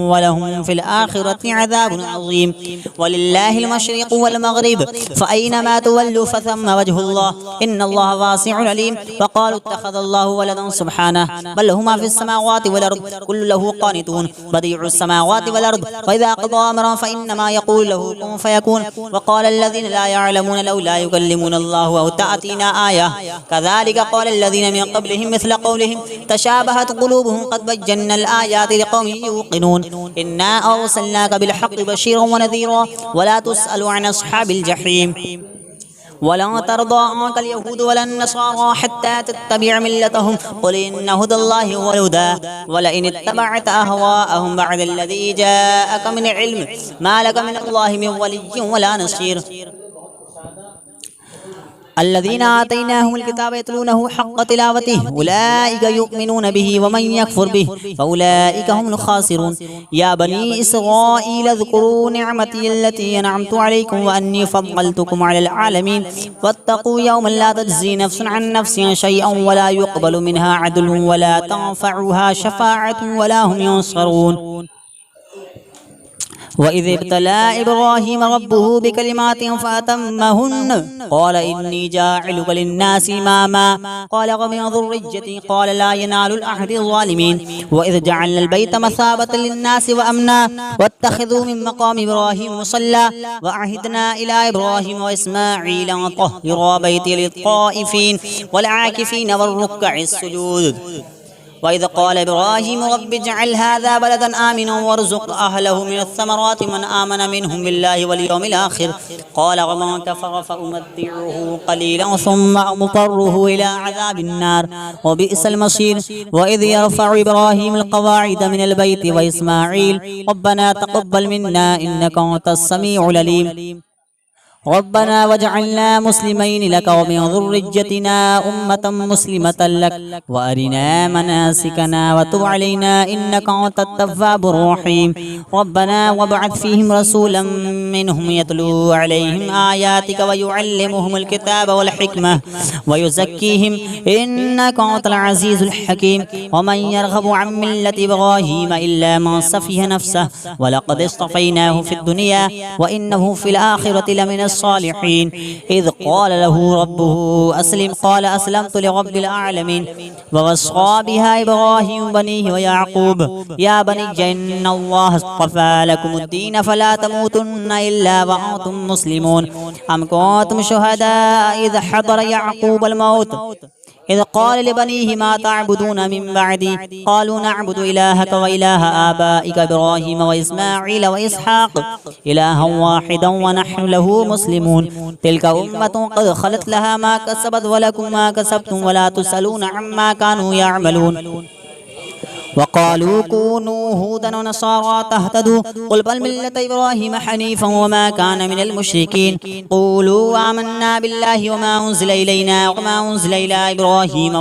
ولهم في الآخرة عذاب عظيم ولله المشرق والمغرب فأينما تولوا فثم وجه الله إن الله واسع عليم وقالوا اتخذ الله ولدا سبحانه بل له ما في السماوات والأرض كل له قانتون بديع السماوات والأرض وإذا قضى أمرا فإنما يقول له كن فيكون وقال الذين لا يعلمون لولا يكلمون الله أو تأتينا آية كذلك قال الذين من قبلهم مثل قولهم تشابهت قلوبهم قد بينا الآيات لقوم يوقنون إنا أرسلناك بالحق بشيرا ونذيرا ولا تسأل عن أصحاب الجحيم ولن ترضى عنك اليهود ولا النصارى حتى تتبع ملتهم قل إن هدى الله هو الهدى ولئن اتبعت أهواءهم بعد الذي جاءك من علم ما لك من الله من ولي ولا نصير الذين آتيناهم الكتاب يتلونه حق تلاوته أولئك يؤمنون به ومن يكفر به فأولئك هم الخاسرون يا بني إسرائيل اذكروا نعمتي التي أنعمت عليكم وأني فضلتكم على العالمين واتقوا يوما لا تجزي نفس عن نفس شيئا ولا يقبل منها عدل ولا تنفعها شفاعة ولا هم ينصرون وإذ ابتلى إبراهيم ربه بكلمات فأتمهن قال إني جاعلك للناس إماما قال ومن ذريتي قال لا ينال العهد الظالمين وإذ جعلنا البيت مثابة للناس وأمنا واتخذوا من مقام إبراهيم مصلى وعهدنا إلى إبراهيم وإسماعيل أن طهرا بيتي للطائفين والعاكفين والركع السجود وإذ قال إبراهيم رب اجعل هذا بلدا آمنا وارزق أهله من الثمرات من آمن منهم بالله واليوم الآخر قال ومن كفر فأمتعه قليلا ثم أضطره إلى عذاب النار وبئس المصير وإذ يرفع إبراهيم القواعد من البيت وإسماعيل ربنا تقبل منا إنك أنت السميع العليم ربنا واجعلنا مسلمين لك ومن ذريتنا أمة مسلمة لك وأرنا مناسكنا وتب علينا إنك أنت التواب الرحيم ربنا وابعث فيهم رسولا منهم يتلو عليهم آياتك ويعلمهم الكتاب والحكمة ويزكيهم إنك أنت العزيز الحكيم ومن يرغب عن ملة إبراهيم إلا من سفه نفسه ولقد اصطفيناه في الدنيا وإنه في الآخرة لمن الصالحين إذ قال له ربه أسلم قال أسلمت لرب العالمين ووصى بها إبراهيم بنيه ويعقوب يا بني إن الله اصطفى لكم الدين فلا تموتن إلا وأنتم مسلمون أم كنتم شهداء إذ حضر يعقوب الموت إذ قال لبنيه ما تعبدون من بعدي قالوا نعبد إلهك وإله آبائك إبراهيم وإسماعيل وإسحاق إلها واحدا ونحن له مسلمون تلك أمة قد خلت لها ما كسبت ولكم ما كسبتم ولا تسألون عما كانوا يعملون وقالوا كونوا هودا ونصارى تهتدوا قل بل ملة إبراهيم حنيفا وما كان من المشركين قولوا آمنا بالله وما أنزل إلينا وما أنزل إلى إبراهيم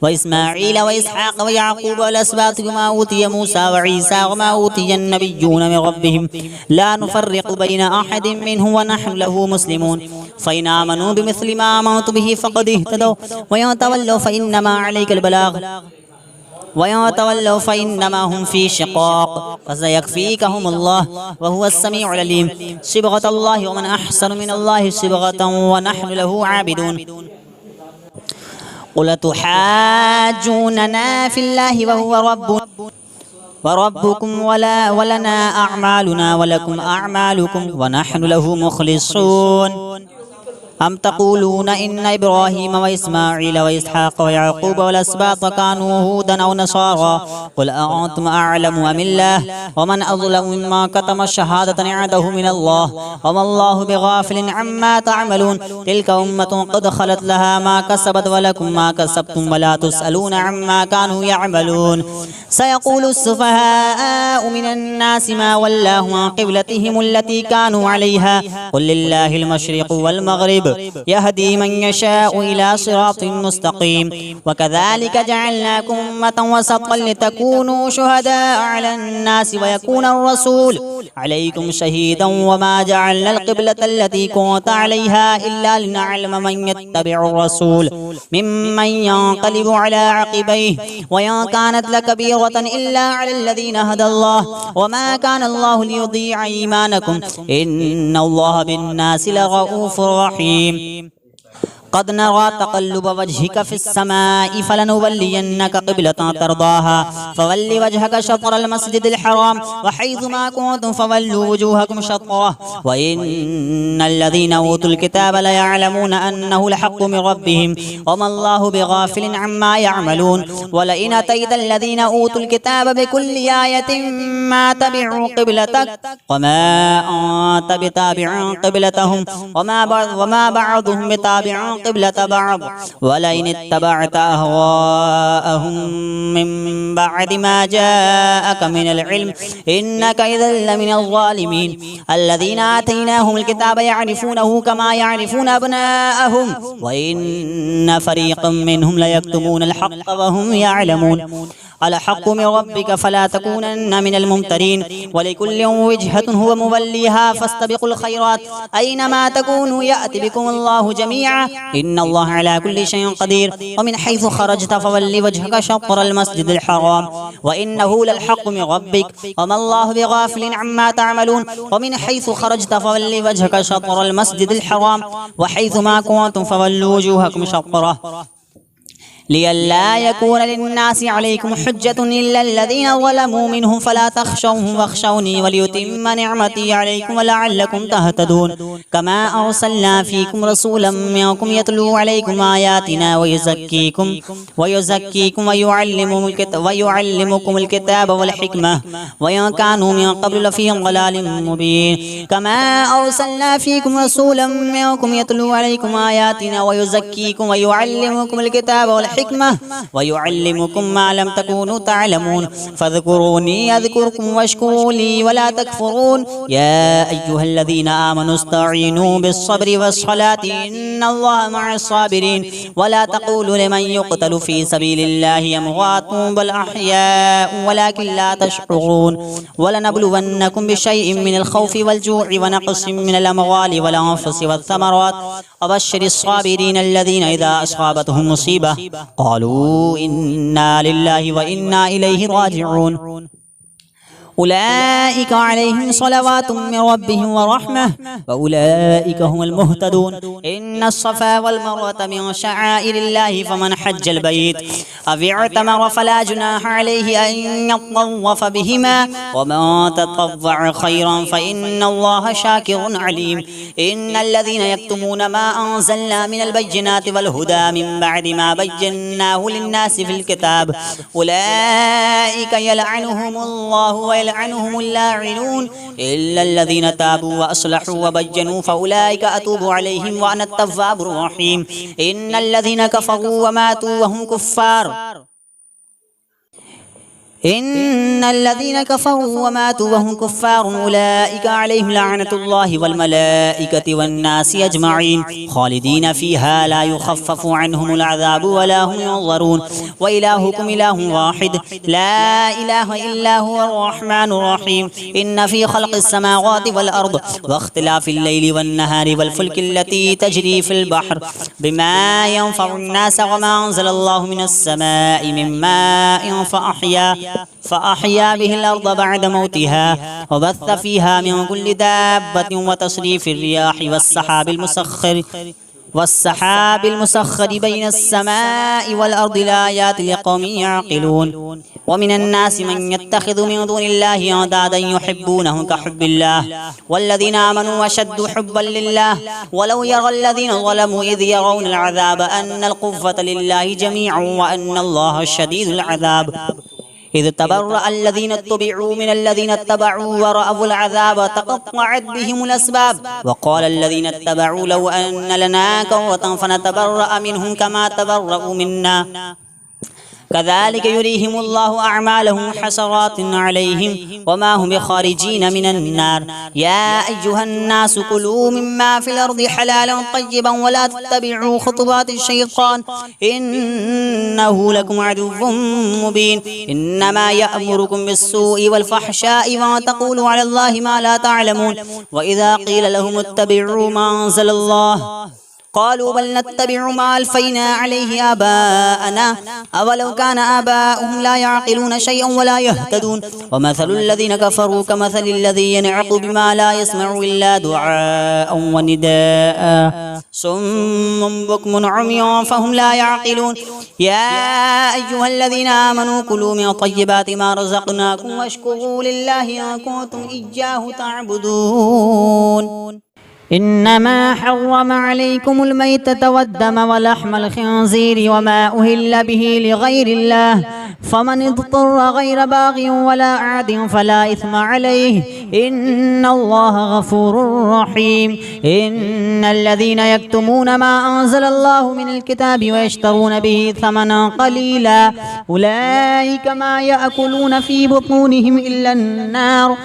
وإسماعيل وإسحاق ويعقوب والأسباط وما أوتي موسى وعيسى وما أوتي النبيون من ربهم لا نفرق بين أحد منهم ونحن له مسلمون فإن آمنوا بمثل ما آمنت به فقد اهتدوا وإن تولوا فإنما عليك البلاغ وإن تولوا فإنما هم في شقاق فسيكفيكهم الله وهو السميع العليم صبغة الله ومن أحسن من الله صبغة ونحن له عابدون قل تحاجوننا في الله وهو ربنا وربكم ولنا أعمالنا ولكم أعمالكم ونحن له مخلصون أم تقولون إن إبراهيم وإسماعيل وإسحاق ويعقوب والأسباط كانوا هودا أو نصارى قل أأنتم أعلم أم الله ومن أظلم مما كتم الشهادة عنده من الله وما الله بغافل عما تعملون تلك أمة قد خلت لها ما كسبت ولكم ما كسبتم ولا تسألون عما كانوا يعملون سيقول السفهاء من الناس ما ولاهم عن قبلتهم التي كانوا عليها قل لله المشرق والمغرب يهدي من يشاء إلى صراط مستقيم وكذلك جعلناكم أمة وسطا لتكونوا شهداء على الناس ويكون الرسول عليكم شهيدا وما جعلنا القبلة التي كنت عليها إلا لنعلم من يتبع الرسول ممن ينقلب على عقبيه وإن كانت لكبيرة إلا على الذين هدى الله وما كان الله ليضيع إيمانكم إن الله بالناس لرؤوف رحيم قد نرى تقلب وجهك في السماء فلنولينك قبلة ترضاها فول وجهك شطر المسجد الحرام وحيث ما كنتم فولوا وجوهكم شطره وإن الذين أوتوا الكتاب ليعلمون أنه الحق من ربهم وما الله بغافل عما يعملون ولئن أتيت الذين أوتوا الكتاب بكل آية ما تبعوا قبلتك وما أنت بتابع قبلتهم وما بعضهم بتابع قبلة بعض ولئن اتبعت أهواءهم من بعد ما جاءك من العلم إنك إذا لمن الظالمين الذين آتيناهم الكتاب يعرفونه كما يعرفون أبناءهم وإن فريقا منهم ليكتمون الحق وهم يعلمون الحق من ربك فلا تكونن من الممترين ولكل وجهة هو موليها فاستبقوا الخيرات أينما تكونوا يأتي بكم الله جميعا إن الله على كل شيء قدير ومن حيث خرجت فول وجهك شطر المسجد الحرام وإنه للحق من ربك وما الله بغافل عما تعملون ومن حيث خرجت فول وجهك شطر المسجد الحرام وحيث ما كنتم فولوا وجوهكم شطره لئلا يكون للناس عليكم حجة إلا الذين ظلموا منهم فلا تخشوهم واخشوني وليتم نعمتي عليكم ولعلكم تهتدون كما أرسلنا فيكم رسولا منكم يتلو عليكم آياتنا ويزكيكم ويعلمكم الكتاب والحكمة وإن كانوا من قبل لفي ضلال مبين كما أرسلنا فيكم رسولا منكم يتلو عليكم آياتنا ويزكيكم ويعلمكم الكتاب والحكمة ويعلمكم ما لم تكونوا تعلمون فاذكروني أذكركم واشكروا لي ولا تكفرون يا أيها الذين آمنوا استعينوا بالصبر والصلاة إن الله مع الصابرين ولا تقولوا لمن يقتل في سبيل الله أموات بل أحياء ولكن لا تشعرون ولنبلونكم بشيء من الخوف والجوع ونقص من الأموال والأنفس والثمرات وبشر الصابرين الذين إذا أصابتهم مصيبة قالوا إنا لله وإنا إليه راجعون أولئك عليهم صلوات من ربهم ورحمة وأولئك هم المهتدون إن الصفا والمروة من شعائر الله فمن حج البيت أو اعتمر فلا جناح عليه أن يطوف بهما ومن تطوع خيرا فإن الله شاكر عليم إن الذين يكتمون ما أنزلنا من البينات والهدى من بعد ما بيناه للناس في الكتاب أولئك يلعنهم الله ويلعنهم اللاعنون إلا الذين تابوا وأصلحوا وبينوا فأولئك أتوب عليهم وأنا التواب الرحيم إن الذين كفروا وماتوا وهم كفار أولئك عليهم لعنة الله والملائكة والناس أجمعين خالدين فيها لا يخفف عنهم العذاب ولا هم ينظرون وإلهكم إله واحد لا إله إلا هو الرحمن الرحيم إن في خلق السماوات والأرض واختلاف الليل والنهار والفلك التي تجري في البحر بما ينفع الناس وما أنزل الله من السماء من ماء فأحيا به الأرض بعد موتها وبث فيها من كل دابة وتصريف الرياح والسحاب المسخر والسحاب المسخر بين السماء والأرض لآيات لقوم يعقلون ومن الناس من يتخذ من دون الله أندادا يحبونهم كحب الله والذين آمنوا أشد حبا لله ولو يرى الذين ظلموا إذ يرون العذاب أن القوة لله جميعا وأن الله شديد العذاب إذ تبرأ الذين اتبعوا من الذين اتبعوا ورأوا العذاب تقطعت بهم الأسباب وقال الذين اتبعوا لو أن لنا كرة فنتبرأ منهم كما تبرأوا منا كذلك يريهم الله أعمالهم حسرات عليهم وما هم بخارجين من النار يا أيها الناس كلوا مما في الأرض حلالا طيبا ولا تتبعوا خطوات الشيطان إنه لكم عدو مبين إنما يأمركم بالسوء والفحشاء وتقولوا على الله ما لا تعلمون وإذا قيل لهم اتبعوا ما أنزل الله قالوا بل نتبع ما ألفينا عليه آباءنا أولو كان آباؤهم لا يعقلون شيئا ولا يهتدون ومثل الذين كفروا كمثل الذي ينعق بما لا يسمع إلا دعاء ونداء صم بكم عمي فهم لا يعقلون يا أيها الذين آمنوا كلوا من طيبات ما رزقناكم واشكروا لله إن كنتم إياه تعبدون إنما حرم عليكم الميتة والدم ولحم الخنزير وما أهل به لغير الله فمن اضطر غير باغ ولا عاد فلا إثم عليه إن الله غفور رحيم إن الذين يكتمون ما أنزل الله من الكتاب ويشترون به ثمنا قليلا أولئك ما يأكلون في بطونهم إلا النار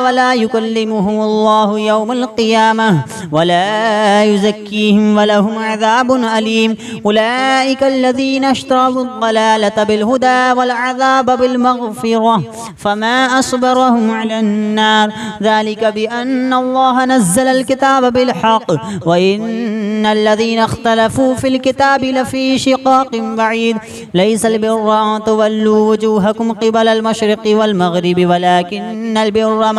ولا يكلمهم الله يوم القيامة ولا يزكيهم ولهم عذاب أليم أولئك الذين اشتروا الضلالة بالهدى والعذاب بالمغفرة فما أصبرهم على النار ذلك بأن الله نزل الكتاب بالحق وإن الذين اختلفوا في الكتاب لفي شقاق بعيد ليس البر أن تولوا وجوهكم قبل المشرق والمغرب ولكن البر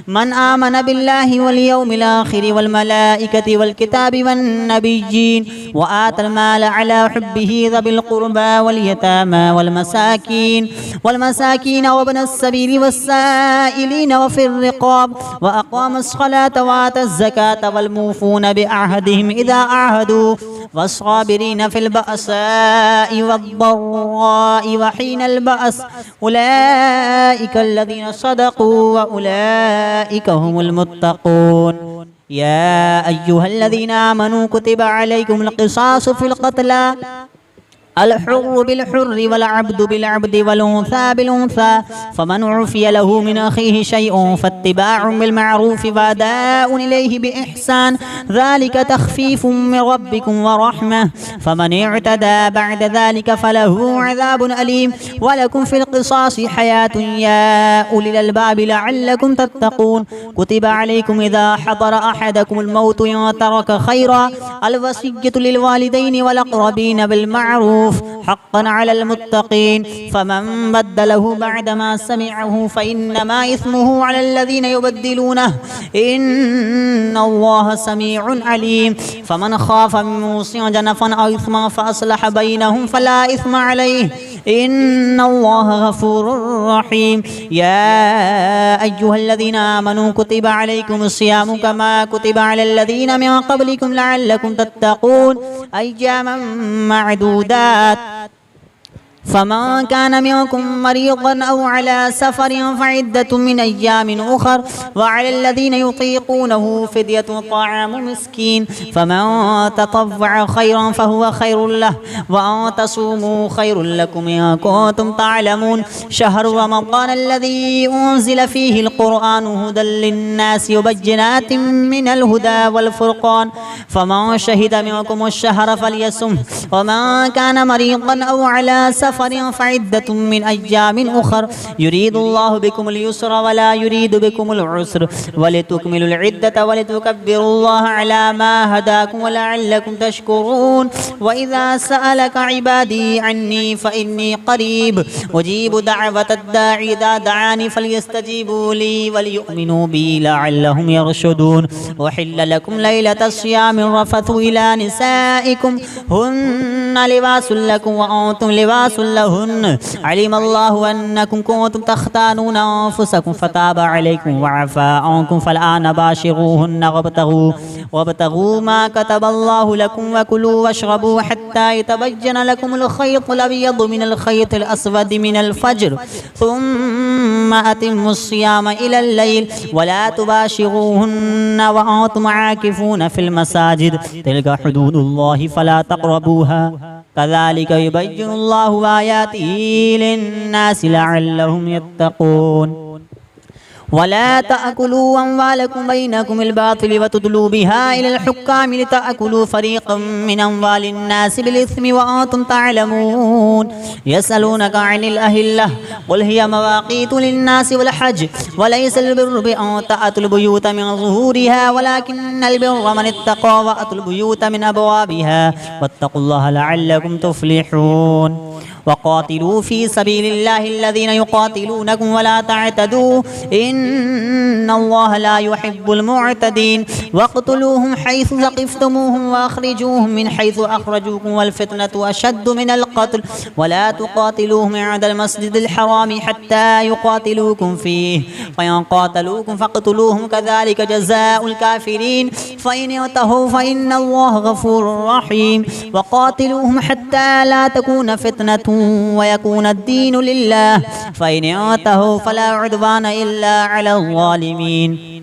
من آمن بالله واليوم الآخر والملائكة والكتاب والنبيين وآتى المال على حبه ذوي القربى واليتامى والمساكين وابن السبيل والسائلين وفي الرقاب وأقام الصلاة وآتى الزكاة والموفون بعهدهم إذا عاهدوا والصابرين في البأساء والضراء وحين البأس أولئك الذين صدقوا وأولئك هم المتقون يا أيها الذين آمنوا كتب عليكم القصاص في القتلى الحر بالحر والعبد بالعبد والأنثى بالأنثى فمن عفي له من أخيه شيء فاتباع بالمعروف وأداء إليه بإحسان ذلك تخفيف من ربكم ورحمة فمن اعتدى بعد ذلك فله عذاب أليم ولكم في القصاص حياة يا أولي الألباب لعلكم تتقون كتب عليكم إذا حضر أحدكم الموت إن ترك خيرا الوصية للوالدين والأقربين بالمعروف حقا على المتقين فمن بدله بعدما سمعه فإنما إثمه على الذين يبدلونه إن الله سميع عليم فمن خاف من موص جنفا أو إثما فأصلح بينهم فلا إثم عليه إن الله غفور رحيم يا أيها الذين آمنوا كتب عليكم الصيام كما كتب على الذين من قبلكم لعلكم تتقون أياما معدودات فمن كان منكم مريضا أو على سفر فعدة من أيام أخر وعلى الذين يطيقونه فدية طعام مسكين فمن تطوع خيرا فهو خير له وأن تصوموا خير لكم إن كنتم تعلمون شهر رمضان الذي أنزل فيه القرآن هدى للناس وبينات من الهدى والفرقان فمن شهد منكم الشهر فليصم ومن كان مريضا أو على سفر سفر فعدة من أيام أخر يريد الله بكم اليسر ولا يريد بكم العسر ولتكملوا العدة ولتكبروا الله على ما هداكم ولعلكم تشكرون وإذا سألك عبادي عني فإني قريب أجيب دعوة الداعي إذا دعاني فليستجيبوا لي وليؤمنوا بي لعلهم يرشدون وحل لكم ليلة الصيام الرفث إلى نسائكم هن لباس لكم وأنتم لباس لهن علم الله أنكم كنتم تختانون أنفسكم فتاب عليكم وعفى عنكم فالآن باشروهن وابتغوا ما كتب الله لكم وكلوا واشربوا حتى يتبين لكم الخيط الأبيض من الخيط الأسود من الفجر ثم أتموا الصيام إلى الليل ولا تباشروهن وأنتم عاكفون في المساجد تلك حدود الله فلا تقربوها كذلك يبين الله آياته للناس لعلهم يتقون ولا تأكلوا أموالكم بينكم الباطل وتدلوا بها إلى الحكام لتأكلوا فريقا من أموال الناس بالإثم وأنتم تعلمون يسألونك عن الأهلة قل هي مواقيت للناس والحج وليس البر بأن تأتوا البيوت من ظهورها ولكن البر من اتقى وأتوا البيوت من أبوابها واتقوا الله لعلكم تفلحون وقاتلوا في سبيل الله الذين يقاتلونكم ولا تعتدوا إن الله لا يحب المعتدين واقتلوهم حيث ثقفتموهم وأخرجوهم من حيث أخرجوكم والفتنة أشد من القتل ولا تقاتلوهم عند المسجد الحرام حتى يقاتلوكم فيه فإن قاتلوكم فاقتلوهم كذلك جزاء الكافرين فإن انتهوا فإن الله غفور رحيم وقاتلوهم حتى لا تكون فتنة ويكون الدين لله فإن انتهوا فلا عدوان إلا على الظالمين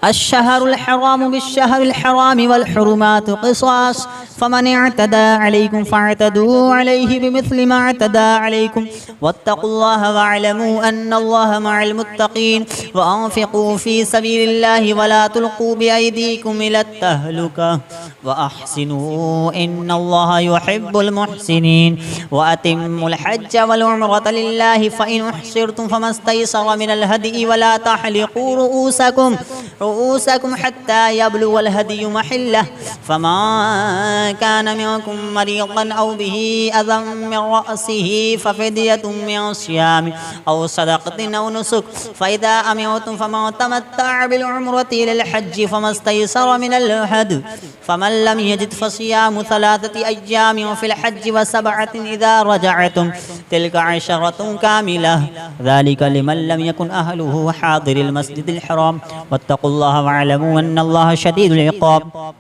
الشهر الحرام بالشهر الحرام والحرمات قصاص فمن اعتدى عليكم فاعتدوا عليه بمثل ما اعتدى عليكم واتقوا الله واعلموا أن الله مع المتقين وأنفقوا في سبيل الله ولا تلقوا بأيديكم إلى التهلكة وأحسنوا إن الله يحب المحسنين وأتموا الحج والعمرة لله فإن أحصرتم فما استيسر من الهدي ولا تحلقوا رؤوسكم حتى يبلغ الهدي محله فمن كان منكم مريضا أو به أذى من رأسه ففدية من صيام أو صدقة أو نسك فإذا أمنتم فمن تمتع بالعمرة إلى الحج فما استيسر من الهدي فمن لم يجد فصيام 3 أيام في الحج و7 إذا رجعتم تلك 10 كاملة ذلك لمن لم يكن أهله حاضر المسجد الحرام واتقوا الله واعلموا أن الله شديد العقاب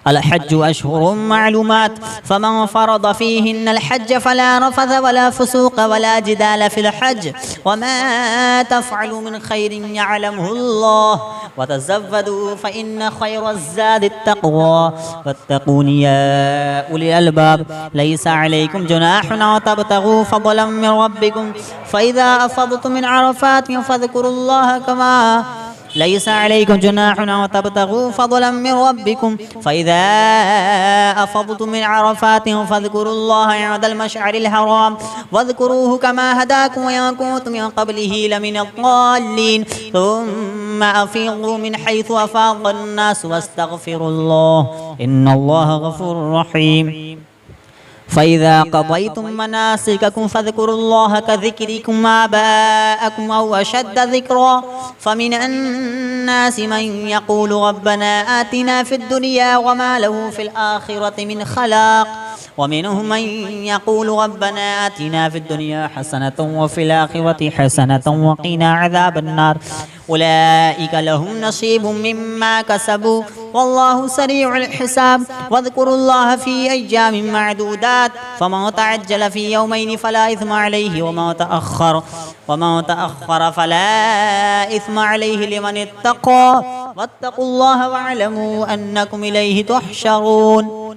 الحج أشهر معلومات فمن فرض فيهن الحج فلا رفث ولا فسوق ولا جدال في الحج وما تفعلوا من خير يعلمه الله وتزودوا فإن خير الزاد التقوى واتقون يا أولي الألباب ليس عليكم جناح أن تبتغوا فضلا من ربكم فإذا أفضتم من عرفات فاذكروا الله كما ليس عليكم جناح أن تبتغوا فضلا من ربكم فإذا أفضتم من عرفات فاذكروا الله عند المشعر الحرام واذكروه كما هداكم وإن كنتم من قبله لمن الضالين ثم أفيضوا من حيث أفاض الناس واستغفروا الله إن الله غفور رحيم فإذا قضيتم مناسككم فاذكروا الله كذكركم آباءكم أو أشد ذكرا فمن الناس من يقول ربنا آتنا في الدنيا وما له في الآخرة من خلاق ومنهم من يقول ربنا آتنا في الدنيا حسنة وفي الآخرة حسنة وقنا عذاب النار أولئك لهم نصيب مما كسبوا والله سريع الحساب واذكروا الله في أيام معدودات فمن تعجل في يومين فلا إثم عليه ومن تأخر فلا إثم عليه لمن اتقى واتقوا الله واعلموا أنكم إليه تحشرون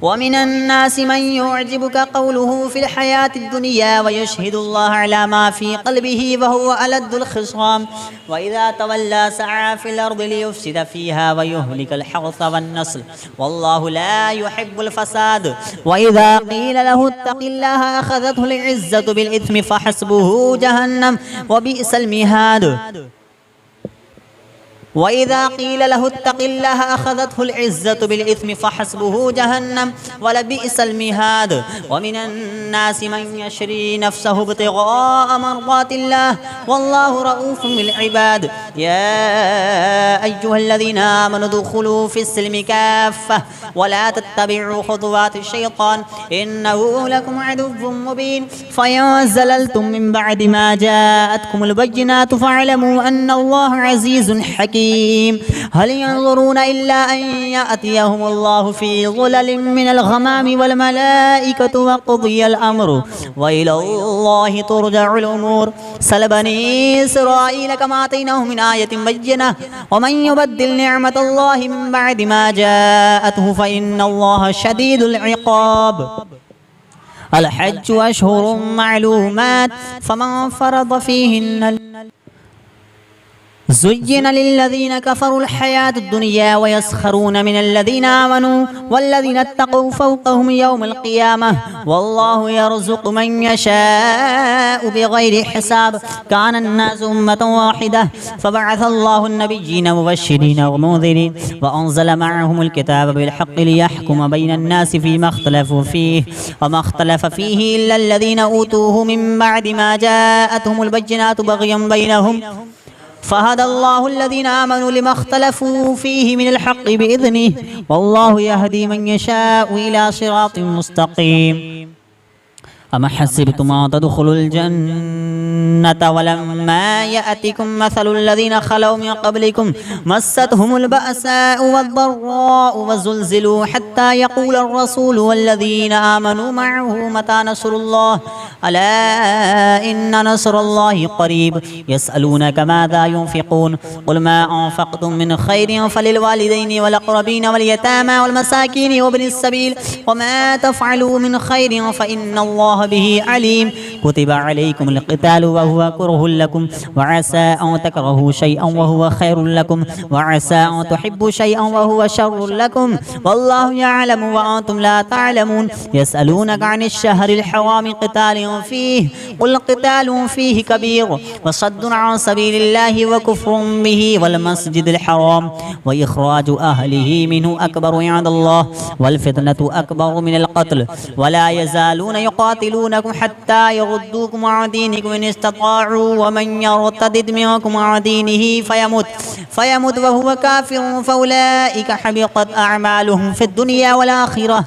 ومن الناس من يعجبك قوله في الحياة الدنيا ويشهد الله على ما في قلبه وهو ألد الخصام وإذا تولى سعى في الأرض ليفسد فيها ويهلك الحرث والنسل والله لا يحب الفساد وإذا قيل له اتق الله أخذته العزة بالإثم فحسبه جهنم وبئس المهاد وإذا قيل له اتق الله أخذته العزة بالإثم فحسبه جهنم ولبئس المهاد ومن الناس من يشري نفسه ابتغاء مرضات الله والله رؤوف بالعباد يا أيها الذين آمنوا ادخلوا في السلم كافة ولا تتبعوا خطوات الشيطان إنه لكم عدو مبين فإن زللتم من بعد ما جاءتكم البينات فاعلموا أن الله عزيز حكيم هل ينظرون إلا أن يأتيهم الله في ظلل من الغمام والملائكة وقضي الأمر وإلى الله ترجع الأمور سل بني إسرائيل كما آتيناهم من آية بينة ومن يبدل نعمة الله من بعد ما جاءته فإن الله شديد العقاب الحج أشهر معلومات فمن فرض فيهن زين للذين كفروا الحياة الدنيا ويسخرون من الذين آمنوا والذين اتقوا فوقهم يوم القيامة والله يرزق من يشاء بغير حساب كان الناس أمة واحدة فبعث الله النبيين مبشرين ومنذرين وأنزل معهم الكتاب بالحق ليحكم بين الناس فيما اختلفوا فيه وما اختلف فيه إلا الذين أوتوه من بعد ما جاءتهم البينات بغيا بينهم فهدى الله الذين آمنوا لما اختلفوا فيه من الحق بإذنه والله يهدي من يشاء إلى صراط مستقيم أما حسبتم أن تدخلوا الجنة ولما يأتكم مثل الذين خلوا من قبلكم مستهم البأساء والضراء وزلزلوا حتى يقول الرسول والذين آمنوا معه متى نصر الله ألا إن نصر الله قريب يسألونك ماذا ينفقون قل ما أنفقتم من خير فللوالدين والأقربين واليتامى والمساكين وابن السبيل وما تفعلوا من خير فإن الله به عليم كتب عليكم القتال وهو كره لكم وعسى أن تكرهوا شيئا وهو خير لكم وعسى أن تحبوا شيئا وهو شر لكم والله يعلم وأنتم لا تعلمون يسألونك عن الشهر الحرام قتال فيه قل قتال فيه كبير وصد عن سبيل الله وكفر به والمسجد الحرام وإخراج أهله منه أكبر عند الله والفتنة أكبر من القتل ولا يزالون يقاتلونكم حتى يردوكم عن دينكم إن استطاعوا ومن يرتد منكم عن دينه فيمت وهو كافر فأولئك حبطت أعمالهم في الدنيا والآخرة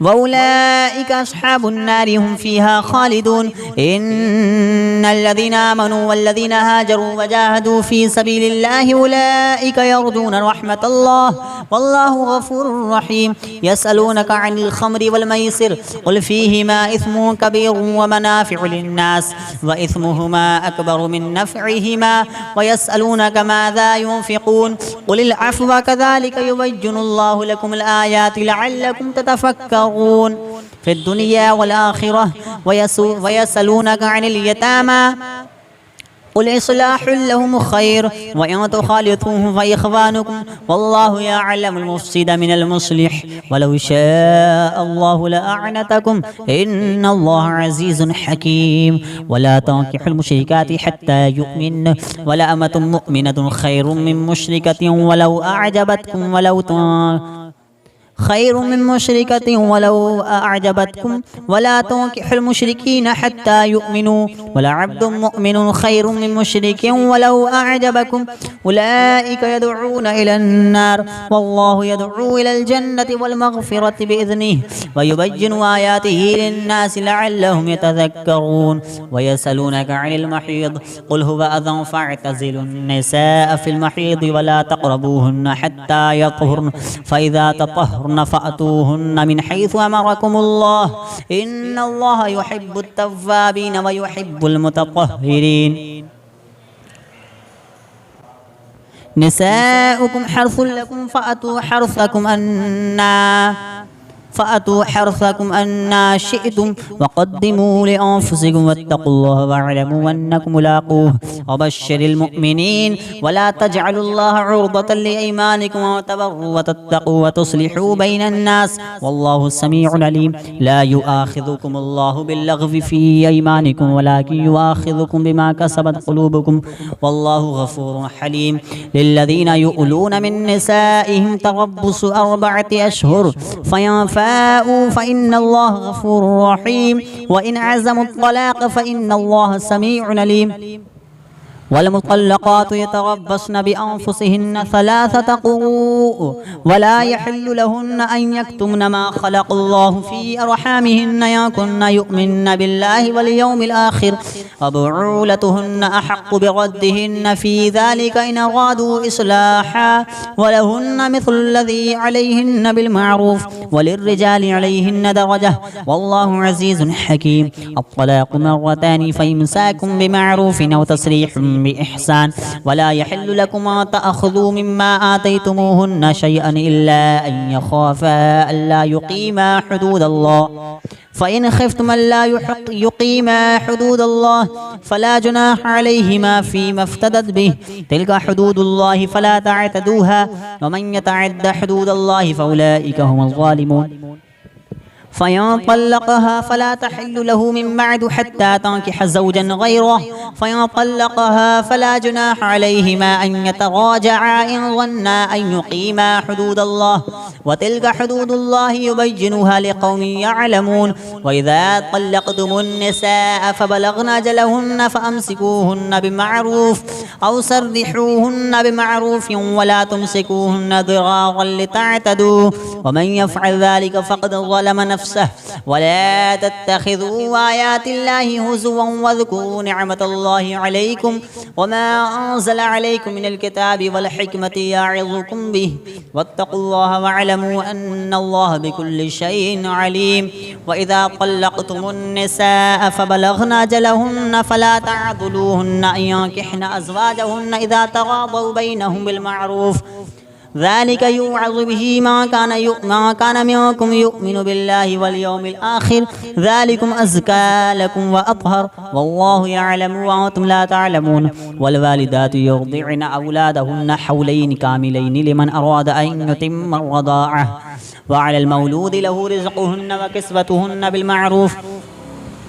وأولئك أصحاب النار هم فيها خالدون إن الذين آمنوا والذين هاجروا وجاهدوا في سبيل الله أولئك يرجون رحمة الله والله غفور رحيم يسألونك عن الخمر والميسر قل فيهما إثم كبير ومنافع للناس وإثمهما أكبر من نفعهما ويسألونك ماذا ينفقون قل العفو كذلك يبين الله لكم الآيات لعلكم تتفكرون في الدنيا والآخرة ويسألونك عن اليتامى قل إصلاح لهم خير وإن تخالطوهم فإخوانكم والله يعلم المفسد من المصلح ولو شاء الله لأعنتكم إن الله عزيز حكيم ولا تنكحوا المشركات حتى يؤمن ولأمة مؤمنة خير من مشركة ولو أعجبتكم ولو أعجبتكم ولا تنكحوا المشركين حتى يؤمنوا ولعبد مؤمن خير من مشرك ولو أعجبكم أولئك يدعون إلى النار والله يدعو إلى الجنة والمغفرة بإذنه ويبين آياته للناس لعلهم يتذكرون ويسألونك عن المحيض قل هو أذى فاعتزلوا النساء في المحيض ولا تقربوهن حتى يطهرن فإذا تطهرن طهرن فأتوهن من حيث أمركم الله إن الله يحب التوابين ويحب المتطهرين نساؤكم حرث لكم فأتوا حرثكم أنا شئتم وقدموا لأنفسكم واتقوا الله واعلموا أنكم ملاقوه وبشر المؤمنين ولا تجعلوا الله عرضة لأيمانكم وتبروا وتتقوا وتصلحوا بين الناس والله سميع عليم لا يؤاخذكم الله باللغو في أيمانكم ولكن يؤاخذكم بما كسبت قلوبكم والله غفور حليم للذين يؤلون من نسائهم تربص 4 أشهر فإن الله غفور رحيم وإن عزموا الطلاق فإن الله سميع عليم والمطلقات يتربصن بأنفسهن 3 قروء ولا يحل لهن أن يكتمن ما خلق الله في أرحامهن إن كن يؤمن بالله واليوم الآخر وبعولتهن أحق بردهن في ذلك إن أرادوا إصلاحا ولهن مثل الذي عليهن بالمعروف وللرجال عليهن درجة والله عزيز حكيم الطلاق 2 فإمساك بمعروف أو تسريح بإحسان ولا يحل لكم أن تأخذوا مما آتيتموهن شيئا إلا أن يخافا ألا يقيما حدود الله فإن خفتم ألا يقيما حدود الله فلا جناح عليهما فيما افتدت به تلك حدود الله فلا تعتدوها ومن يتعد حدود الله فأولئك هم الظالمون فإن طلقها فلا تحل له من بعد حتى تنكح زوجا غيره فإن طلقها فلا جناح عليهما أن يتراجعا إن ظنا أن يقيما حدود الله وتلك حدود الله يبينها لقوم يعلمون وإذا طلقتم النساء فبلغن أجلهن فأمسكوهن بمعروف أو سرحوهن بمعروف ولا تمسكوهن ضرارا لتعتدوا ومن يفعل ذلك فقد ظلم نفسه ولا تتخذوا آيات الله هزوا واذكروا نعمة الله عليكم وما أنزل عليكم من الكتاب والحكمة يعظكم به واتقوا الله واعلموا أن الله بكل شيء عليم وإذا طلقتم النساء فبلغن أجلهن فلا تعضلوهن أن ينكحن أزواجهن إذا تراضوا بينهم بالمعروف ذلك يوعظ به ما كان منكم يؤمن بالله واليوم الآخر ذلكم أزكى لكم وأطهر والله يعلم وأنتم لا تعلمون والوالدات يرضعن أولادهن حولين كاملين لمن أراد أن يتم الرضاعة وعلى المولود له رزقهن وكسوتهن بالمعروف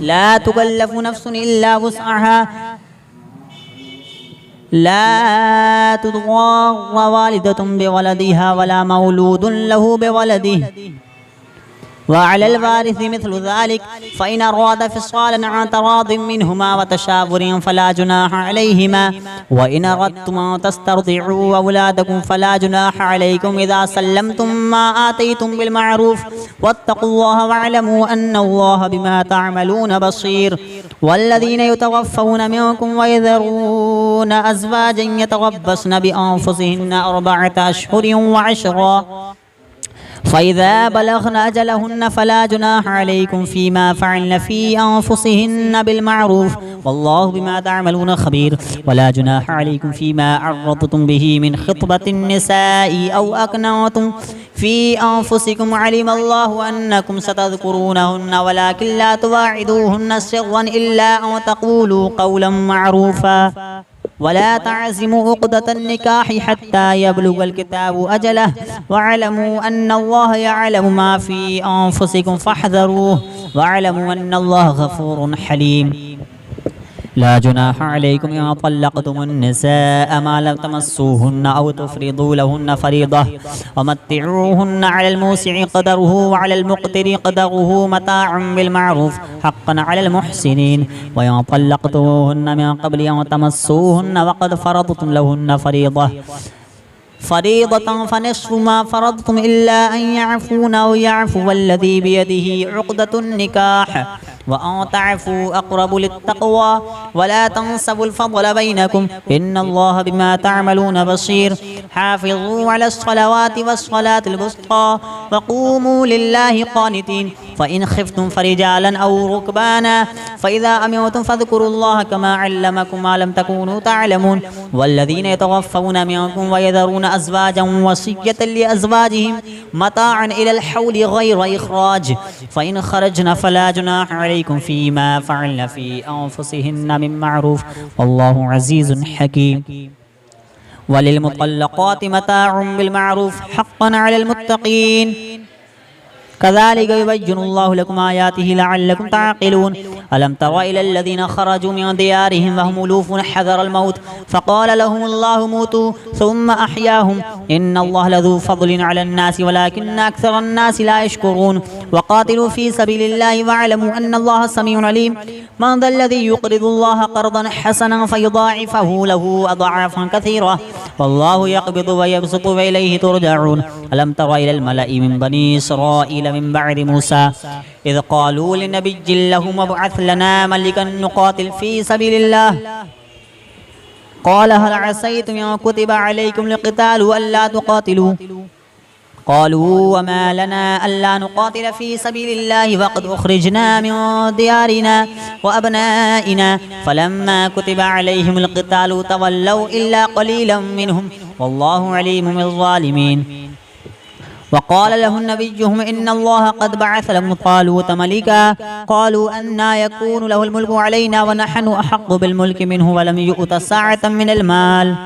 لا تكلف نفس إلا وسعها لا تضار والدة بولدها ولا مولود له بولده وعلى الوارث مثل ذلك فإن أراد فصالا عن تراض منهما وتشاور فلا جناح عليهما وإن أردتم أن تسترضعوا أولادكم فلا جناح عليكم إذا سلمتم ما آتيتم بالمعروف واتقوا الله واعلموا أن الله بما تعملون بصير والذين يتوفون منكم ويذرون أزواجا يتربصن بأنفسهن 4 أشهر و10 فإذا بلغن أجلهن فلا جناح عليكم فيما فعلن في أنفسهن بالمعروف والله بما تعملون خبير ولا جناح عليكم فيما عرضتم به من خطبة النساء أو أكننتم في أنفسكم علم الله أنكم ستذكرونهن ولكن لا تواعدوهن سرا إلا أن تقولوا قولا معروفا ولا تعزموا عقدة النكاح حتى يبلغ الكتاب أجله واعلموا أن الله يعلم ما في أنفسكم فاحذروه واعلموا أن الله غفور حليم لا جناح عليكم إن طلقتم النساء ما لم تمسوهن أو تفرضوا لهن فريضة ومتعوهن على الموسع قدره وعلى المقتر قدره متاع بالمعروف حقا على المحسنين وإن طلقتموهن من قبل أن تمسوهن وقد فرضتم لهن فريضة فنصف ما فرضتم إلا أن يعفون أو يعفو الذي بيده عقدة النكاح وأن تعفوا أقرب للتقوى ولا تنسبوا الفضل بينكم إن الله بما تعملون بصير حافظوا على الصلوات والصلاة الوسطى وقوموا لله قانتين فإن خفتم فرجالا أو ركبانا فإذا أمنتم فاذكروا الله كما علمكم ما لم تكونوا تعلمون والذين يتوفون منكم ويذرون أزواجا وصية لأزواجهم متاعا إلى الحول غير إخراج فإن خرجن فلا جناح عليكم فيما فعلن في أنفسهن من معروف والله عزيز حكيم وللمطلقات متاع بالمعروف حقا على المتقين كذلك يبين الله لكم آياته لعلكم تعقلون ألم تر إلى الذين خرجوا من ديارهم وهم ألوف حذر الموت فقال لهم الله موتوا ثم أحياهم إن الله لذو فضل على الناس ولكن أكثر الناس لا يشكرون وقاتلوا في سبيل الله واعلموا أن الله سميع عليم من ذا الذي يقرض الله قرضا حسنا فيضاعفه له أضعافا كثيرة والله يقبض ويبسط وإليه ترجعون ألم تر إلى الملأ من بني إسرائيل من بعد موسى إذ قالوا لنبي لهم ابعث لنا ملكا نقاتل في سبيل الله قال هل عسيتم إن كتب عليكم القتال ألا تقاتلوا قالوا وما لنا ألا نقاتل في سبيل الله وقد أخرجنا من ديارنا وأبنائنا فلما كتب عليهم القتال تولوا إلا قليلا منهم والله عليم بالظالمين وقال له نبيهم إن الله قد بعث لهم طالوت ملكا قالوا أنى يكون له الملك علينا ونحن أحق بالملك منه ولم يؤت ساعة من المال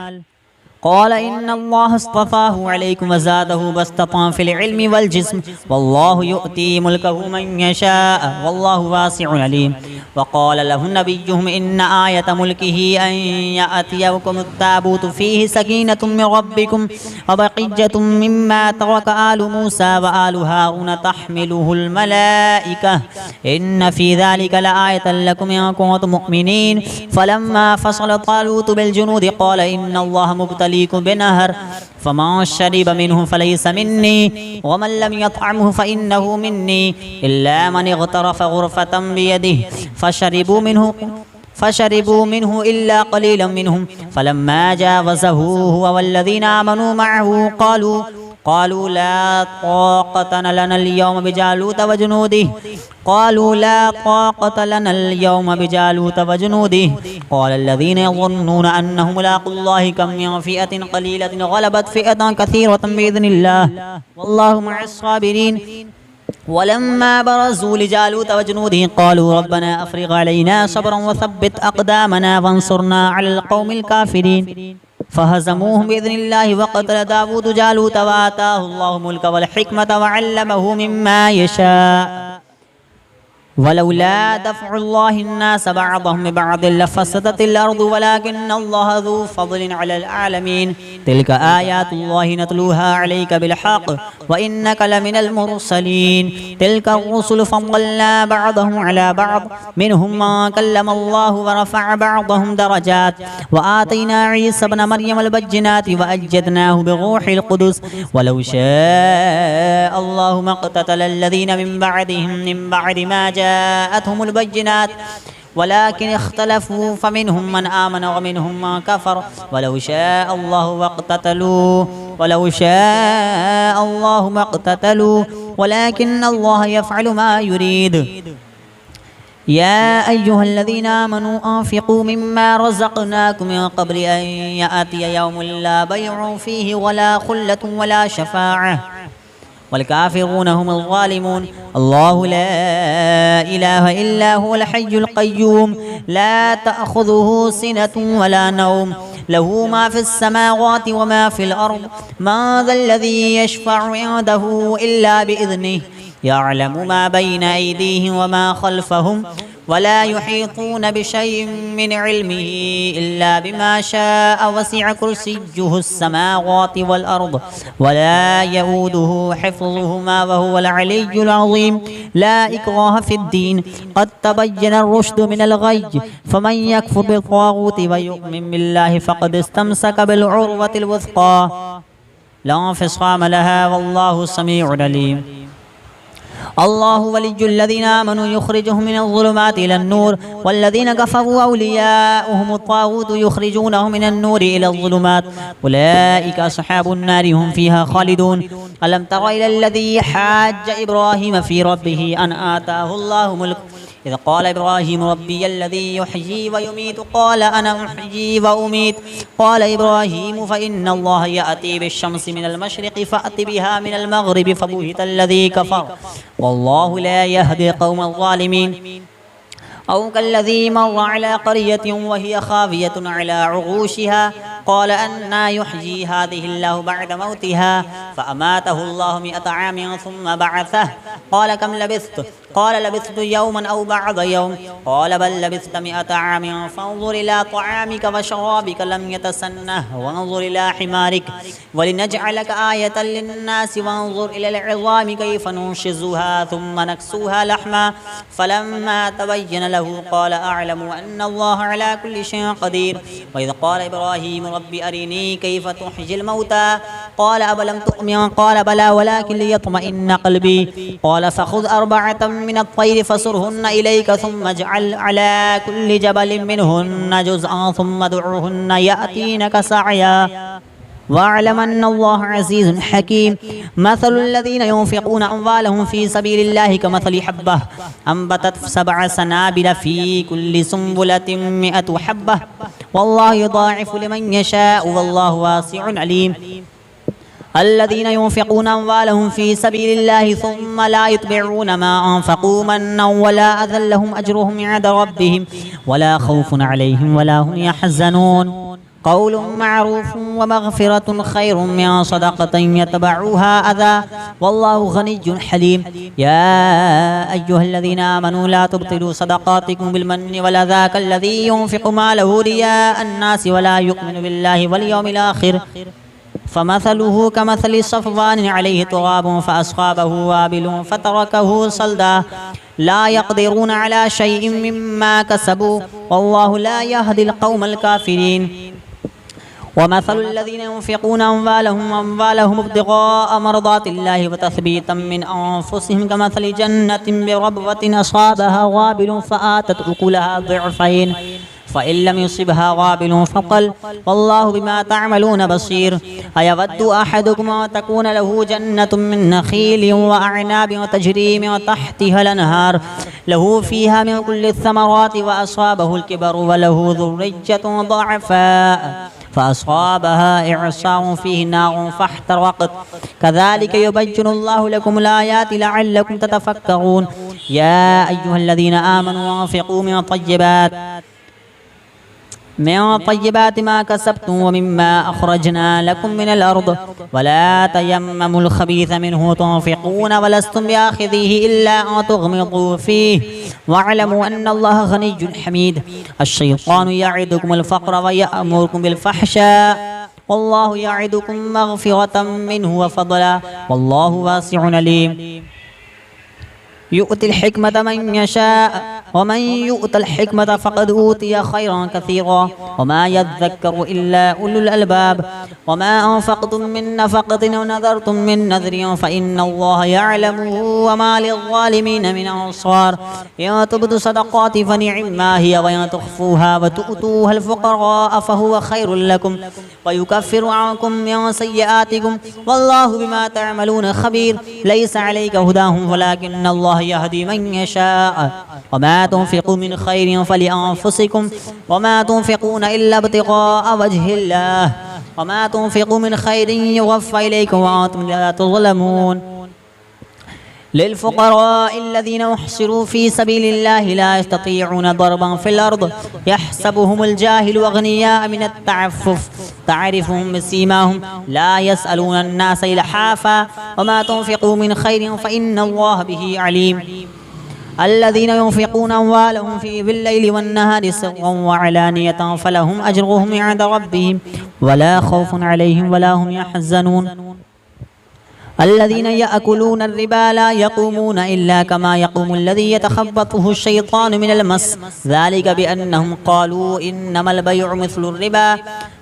قال إن الله اصطفاه عليكم وزاده بسطة في العلم والجسم والله يؤتي ملكه من يشاء والله واسع عليم وقال له نبيهم إن آية ملكه أن يأتيكم التابوت فيه سكينة من ربكم وبقية مما ترك آل موسى وآل هارون تحمله الملائكة إن في ذلك لآية لكم إن كنتم مؤمنين فلما فصل طالوت بالجنود قال إن الله مبتليكم بنهر فمن شرب منه فليس مني ومن لم يطعمه فإنه مني إلا من اغترف غرفة بيده فشربوا منه إلا قليلا منهم فلما جاوزه هو والذين آمنوا معه قالوا لا طاقة لنا اليوم بجالوت وجنوده قال الذين يظنون أنهم ملاقوا الله كم من فئة قليلة غلبت فئة كثيرة بإذن الله والله مع الصابرين ولما برزوا لجالوت وجنوده قالوا ربنا أفرغ علينا صبرا وثبت أقدامنا وانصرنا على القوم الكافرين فهزموهم بإذن الله وقتل داود جالوت وآتاه الله الملك والحكمة وعلمه مما يشاء ولولا دفع الله الناس بعضهم ببعض لفسدت الأرض ولكن الله ذو فضل على العالمين تلك آيات الله نتلوها عليك بالحق وإنك لمن المرسلين تلك الرسل فضلنا بعضهم على بعض منهم من كلم الله ورفع بعضهم درجات وآتينا عيسى ابن مريم البينات وأيدناه بروح القدس ولو شاء الله ما اقتتل الذين من بعدهم من بعد ما جاءتهم البينات ولكن اختلفوا فمنهم من آمن ومنهم من كفر ولو شاء الله ما اقتتلوا ولكن الله يفعل ما يريد يا أيها الذين آمنوا أنفقوا مما رزقناكم من قبل أن يأتي يوم لا بيع فيه ولا خلة ولا شفاعة والكافرون هم الظالمون الله لا إله إلا هو الحي القيوم لا تأخذه سنة ولا نوم له ما في السماوات وما في الأرض ما ذا الذي يشفع عنده إلا بإذنه يعلم ما بين أيديهم وما خلفهم ولا يحيطون بشيء من علمه إلا بما شاء وسع كرسيه السماوات والأرض ولا يؤوده حفظهما وهو العلي العظيم لا إكراه في الدين قد تبين الرشد من الغي فمن يكفر بالطاغوت ويؤمن بالله فقد استمسك بالعروة الوثقى لا انفصام لها والله سميع عليم الله ولي الذين آمنوا يخرجهم من الظلمات إلى النور والذين كفروا أولياؤهم الطاغوت يخرجونهم من النور إلى الظلمات أولئك أصحاب النار هم فيها خالدون ألم تر إلى الذي حاج إبراهيم في ربه أن آتاه الله ملك إذ قال إبراهيم ربي الذي يحيي ويميت قال أنا أحيي وأميت قال إبراهيم فإن الله يأتي بالشمس من المشرق فأت بها من المغرب فبهت الذي كفر والله لا يهدي قوم الظالمين أو كالذي مر على قرية وهي خاوية على عروشها قال أنى يحيي هذه الله بعد موتها فأماته الله 100 عام ثم بعثه قال كم لبثت قال لبثت يوما أو بعض يوم قال بل لبثت 100 عام فانظر إلى طعامك وشرابك لم يتسنه وانظر إلى حمارك ولنجعلك آية للناس وانظر إلى العظام كيف ننشزها ثم نكسوها لحما فلما تبين له قال أعلم أن الله على كل شيء قدير وإذ قال إبراهيم رب أرني كيف تحيي الموتى قال أولم تؤمن قال بلى ولكن ليطمئن قلبي قال فخذ 4 من الطير فصرهن إليك ثم اجعل على كل جبل منهن جزءا ثم ادعهن يأتينك سعيا واعلم أن الله عزيز حكيم مثل الذين ينفقون أموالهم في سبيل الله كمثل حبة أنبتت 7 سنابل في كل سنبلة 100 حبة والله يضاعف لمن يشاء والله واسع عليم الذين ينفقون أموالهم في سبيل الله ثم لا يتبعون ما أنفقوا منا ولا أذى لهم أجرهم عند ربهم ولا خوف عليهم ولا هم يحزنون قول معروف ومغفرة خير من صدقة يتبعوها أذى والله غني حليم يا أيها الذين آمنوا لا تبطلوا صدقاتكم بالمن والأذى كالذي ينفق ماله رياء الناس ولا يؤمن بالله واليوم الآخر فمثله كمثل صفوان عليه تراب فأصابه وابل فتركه صلدا لا يقدرون على شيء مما كسبوا والله لا يهدي القوم الكافرين ومثل الذين ينفقون أموالهم ابتغاء مرضات الله وتثبيتا من أنفسهم كمثل جنة بربوة أصابها وابل فآتت أكلها ضعفين فإن لم يصبها وابل فقل والله بما تعملون بصير أيود أحدكم أن تكون له جنة من نخيل وأعناب وتجري من تحتها الأنهار له فيها من كل الثمرات وأصابه الكبر وله ذرية ضعفاء فأصابها إعصار فيه نار فاحترقت كذلك يبين الله لكم الآيات لعلكم تتفكرون يا أيها الذين آمنوا أنفقوا من طيبات ما كسبتم ومما أخرجنا لكم من الأرض ولا تيمموا الخبيث منه تنفقون ولستم بآخذيه إلا أن تغمضوا فيه واعلموا أن الله غني حميد الشيطان يعدكم الفقر ويأمركم بالفحشاء والله يعدكم مغفرة منه وفضلا والله واسع عليم يؤتي الحكمة من يشاء ومن يؤت الحكمة فقد أوتي خيرا كثيرا وما يذكر إلا أولو الألباب وما أنفقتم من نفقة ونذرتم من نذر فإن الله يعلمه وما للظالمين من أنصار إن تبدوا صدقات فنعما هي وإن تخفوها وتؤتوها الفقراء فهو خير لكم ويكفر عنكم من سيئاتكم والله بما تعملون خبير ليس عليك هداهم ولكن الله يهدي من يشاء وما تنفقوا من خير فلأنفسكم وما تنفقون إلا ابتغاء وجه الله وما تنفقوا من خير يوفى إليكم وأنتم لا تظلمون للفقراء الذين أحصروا في سبيل الله لا يستطيعون ضربا في الأرض يحسبهم الجاهل أغنياء من التعفف تعرفهم بسيماهم لا يسألون الناس إلحافا وما تنفقوا من خير فإن الله به عليم الذين ينفقون أموالهم في بالليل والنهار سرا وعلانية فلهم أجرهم عند ربهم ولا خوف عليهم ولا هم يحزنون الذين يأكلون الربا لا يقومون إلا كما يقوم الذي يتخبطه الشيطان من المس ذلك بأنهم قالوا إنما البيع مثل الربا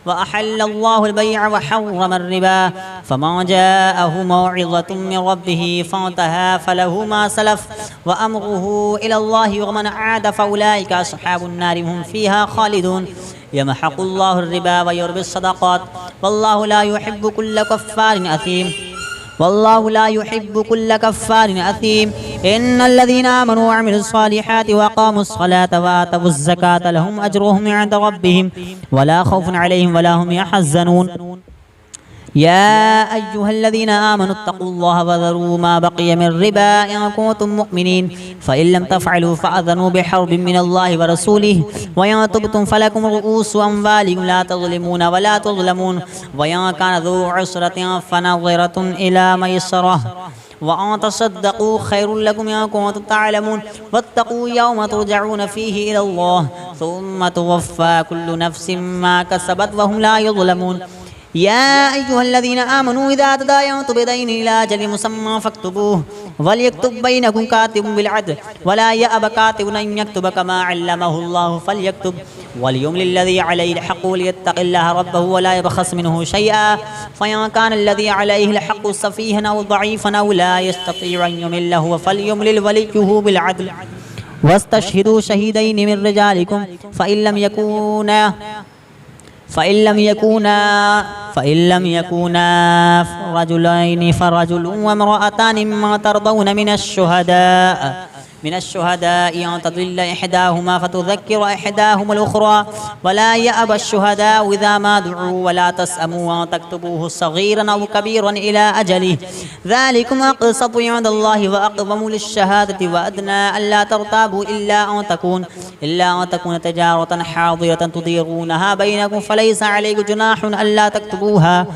وأحل الله البيع وحرم الربا فمن جاءه موعظة من ربه فانتهى فله ما سلف وأمره إلى الله ومن عاد فأولئك أصحاب النار هم فيها خالدون يمحق الله الربا ويربي الصدقات والله لا يحب كل كفار أثيم والله لا يحب كل كفار أثيم إن الذين آمنوا وعملوا الصالحات وأقاموا الصلاة وآتوا الزكاة لهم أجرهم عند ربهم ولا خوف عليهم ولا هم يحزنون يا أيها الذين آمنوا اتقوا الله وذروا ما بقي من ربا إن كنتم مؤمنين فإن لم تفعلوا فأذنوا بحرب من الله ورسوله وإن تبتم فلكم رؤوس أموالكم لا تظلمون ولا تظلمون وإن كان ذو عسرة فنظرة إلى ميسرة وأن تصدقوا خير لكم إن كنتم تعلمون واتقوا يوم ترجعون فيه إلى الله ثم توفى كل نفس ما كسبت وهم لا يظلمون يا أيها الذين آمنوا إذا تداينتم بدين إلى أجل مسمى فاكتبوه وليكتب بينكم كاتب بالعدل ولا يأب كاتب أن يكتب كما علمه الله فليكتب وليملل الذي عليه الحق وليتق الله ربه ولا يبخس منه شيئا فإن كان الذي عليه الحق سفيها أو ضعيفا أو لا يستطيع أن يمله فليملل وليه بالعدل واستشهدوا شهيدين من رجالكم فإن لم يكونا رجلين فرجل وامرأتان مما ترضون من الشهداء أن تضل إحداهما فتذكر إحداهما الأخرى ولا يأبى الشهداء إذا ما دعوا ولا تسأموا أن تكتبوه صغيرا أو كبيرا إلى أجله ذلكم أقسط عند الله وأقوم للشهادة وأدنى ألا ترتابوا إلا أن تكون تجارة حاضرة تديرونها بينكم فليس عليكم جناح ألا تكتبوها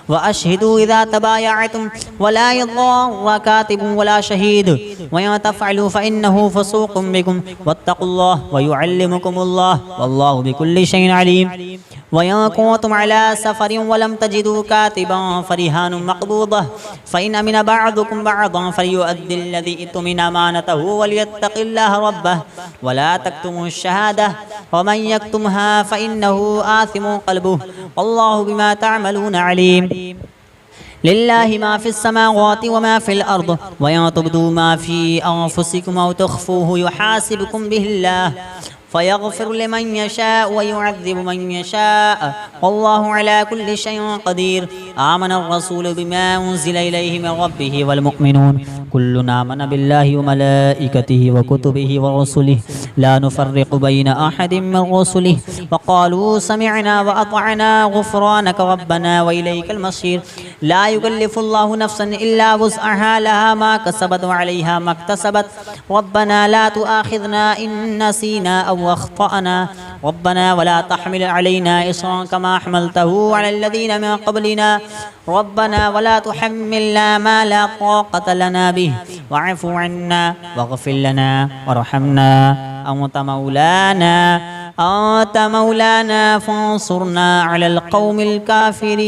وأشهدوا إذا تبايعتم ولا يضار كاتب ولا شهيد وإن تفعلوا فإنه فسوق بكم واتقوا الله ويعلمكم الله والله بكل شيء عليم وإن كنتم على سفر ولم تجدوا كاتبا فرهان مقبوضة فإن أمن بعضكم بعضا فليؤدي الذي اؤتمن أمانته وليتق الله ربه ولا تكتموا الشهادة ومن يكتمها فإنه آثم قلبه والله بما تعملون عليم لله ما في السماوات وما في الأرض وإن تبدوا ما في أنفسكم أو تخفوه يحاسبكم به الله فيغفر لمن يشاء ويعذب من يشاء والله على كل شيء قدير آمن الرسول بما أنزل إليه من ربه والمؤمنون كلنا آمن بالله وملائكته وكتبه ورسله لا نفرق بين أحد من رسله وقالوا سمعنا وأطعنا غفرانك ربنا وإليك المصير لا يكلف الله نفسا إلا وسعها لها ما كسبت وعليها ما اكتسبت ربنا لا تؤاخذنا إن نسينا أو أخطأنا ربنا ولا تحمل علينا إصرا كما حملته على الذين من قبلنا ربنا ولا تحملنا ما لا طاقة لنا به واعف عنا واغفر لنا وارحمنا أنت مولانا فانصرنا على القوم الكافرين.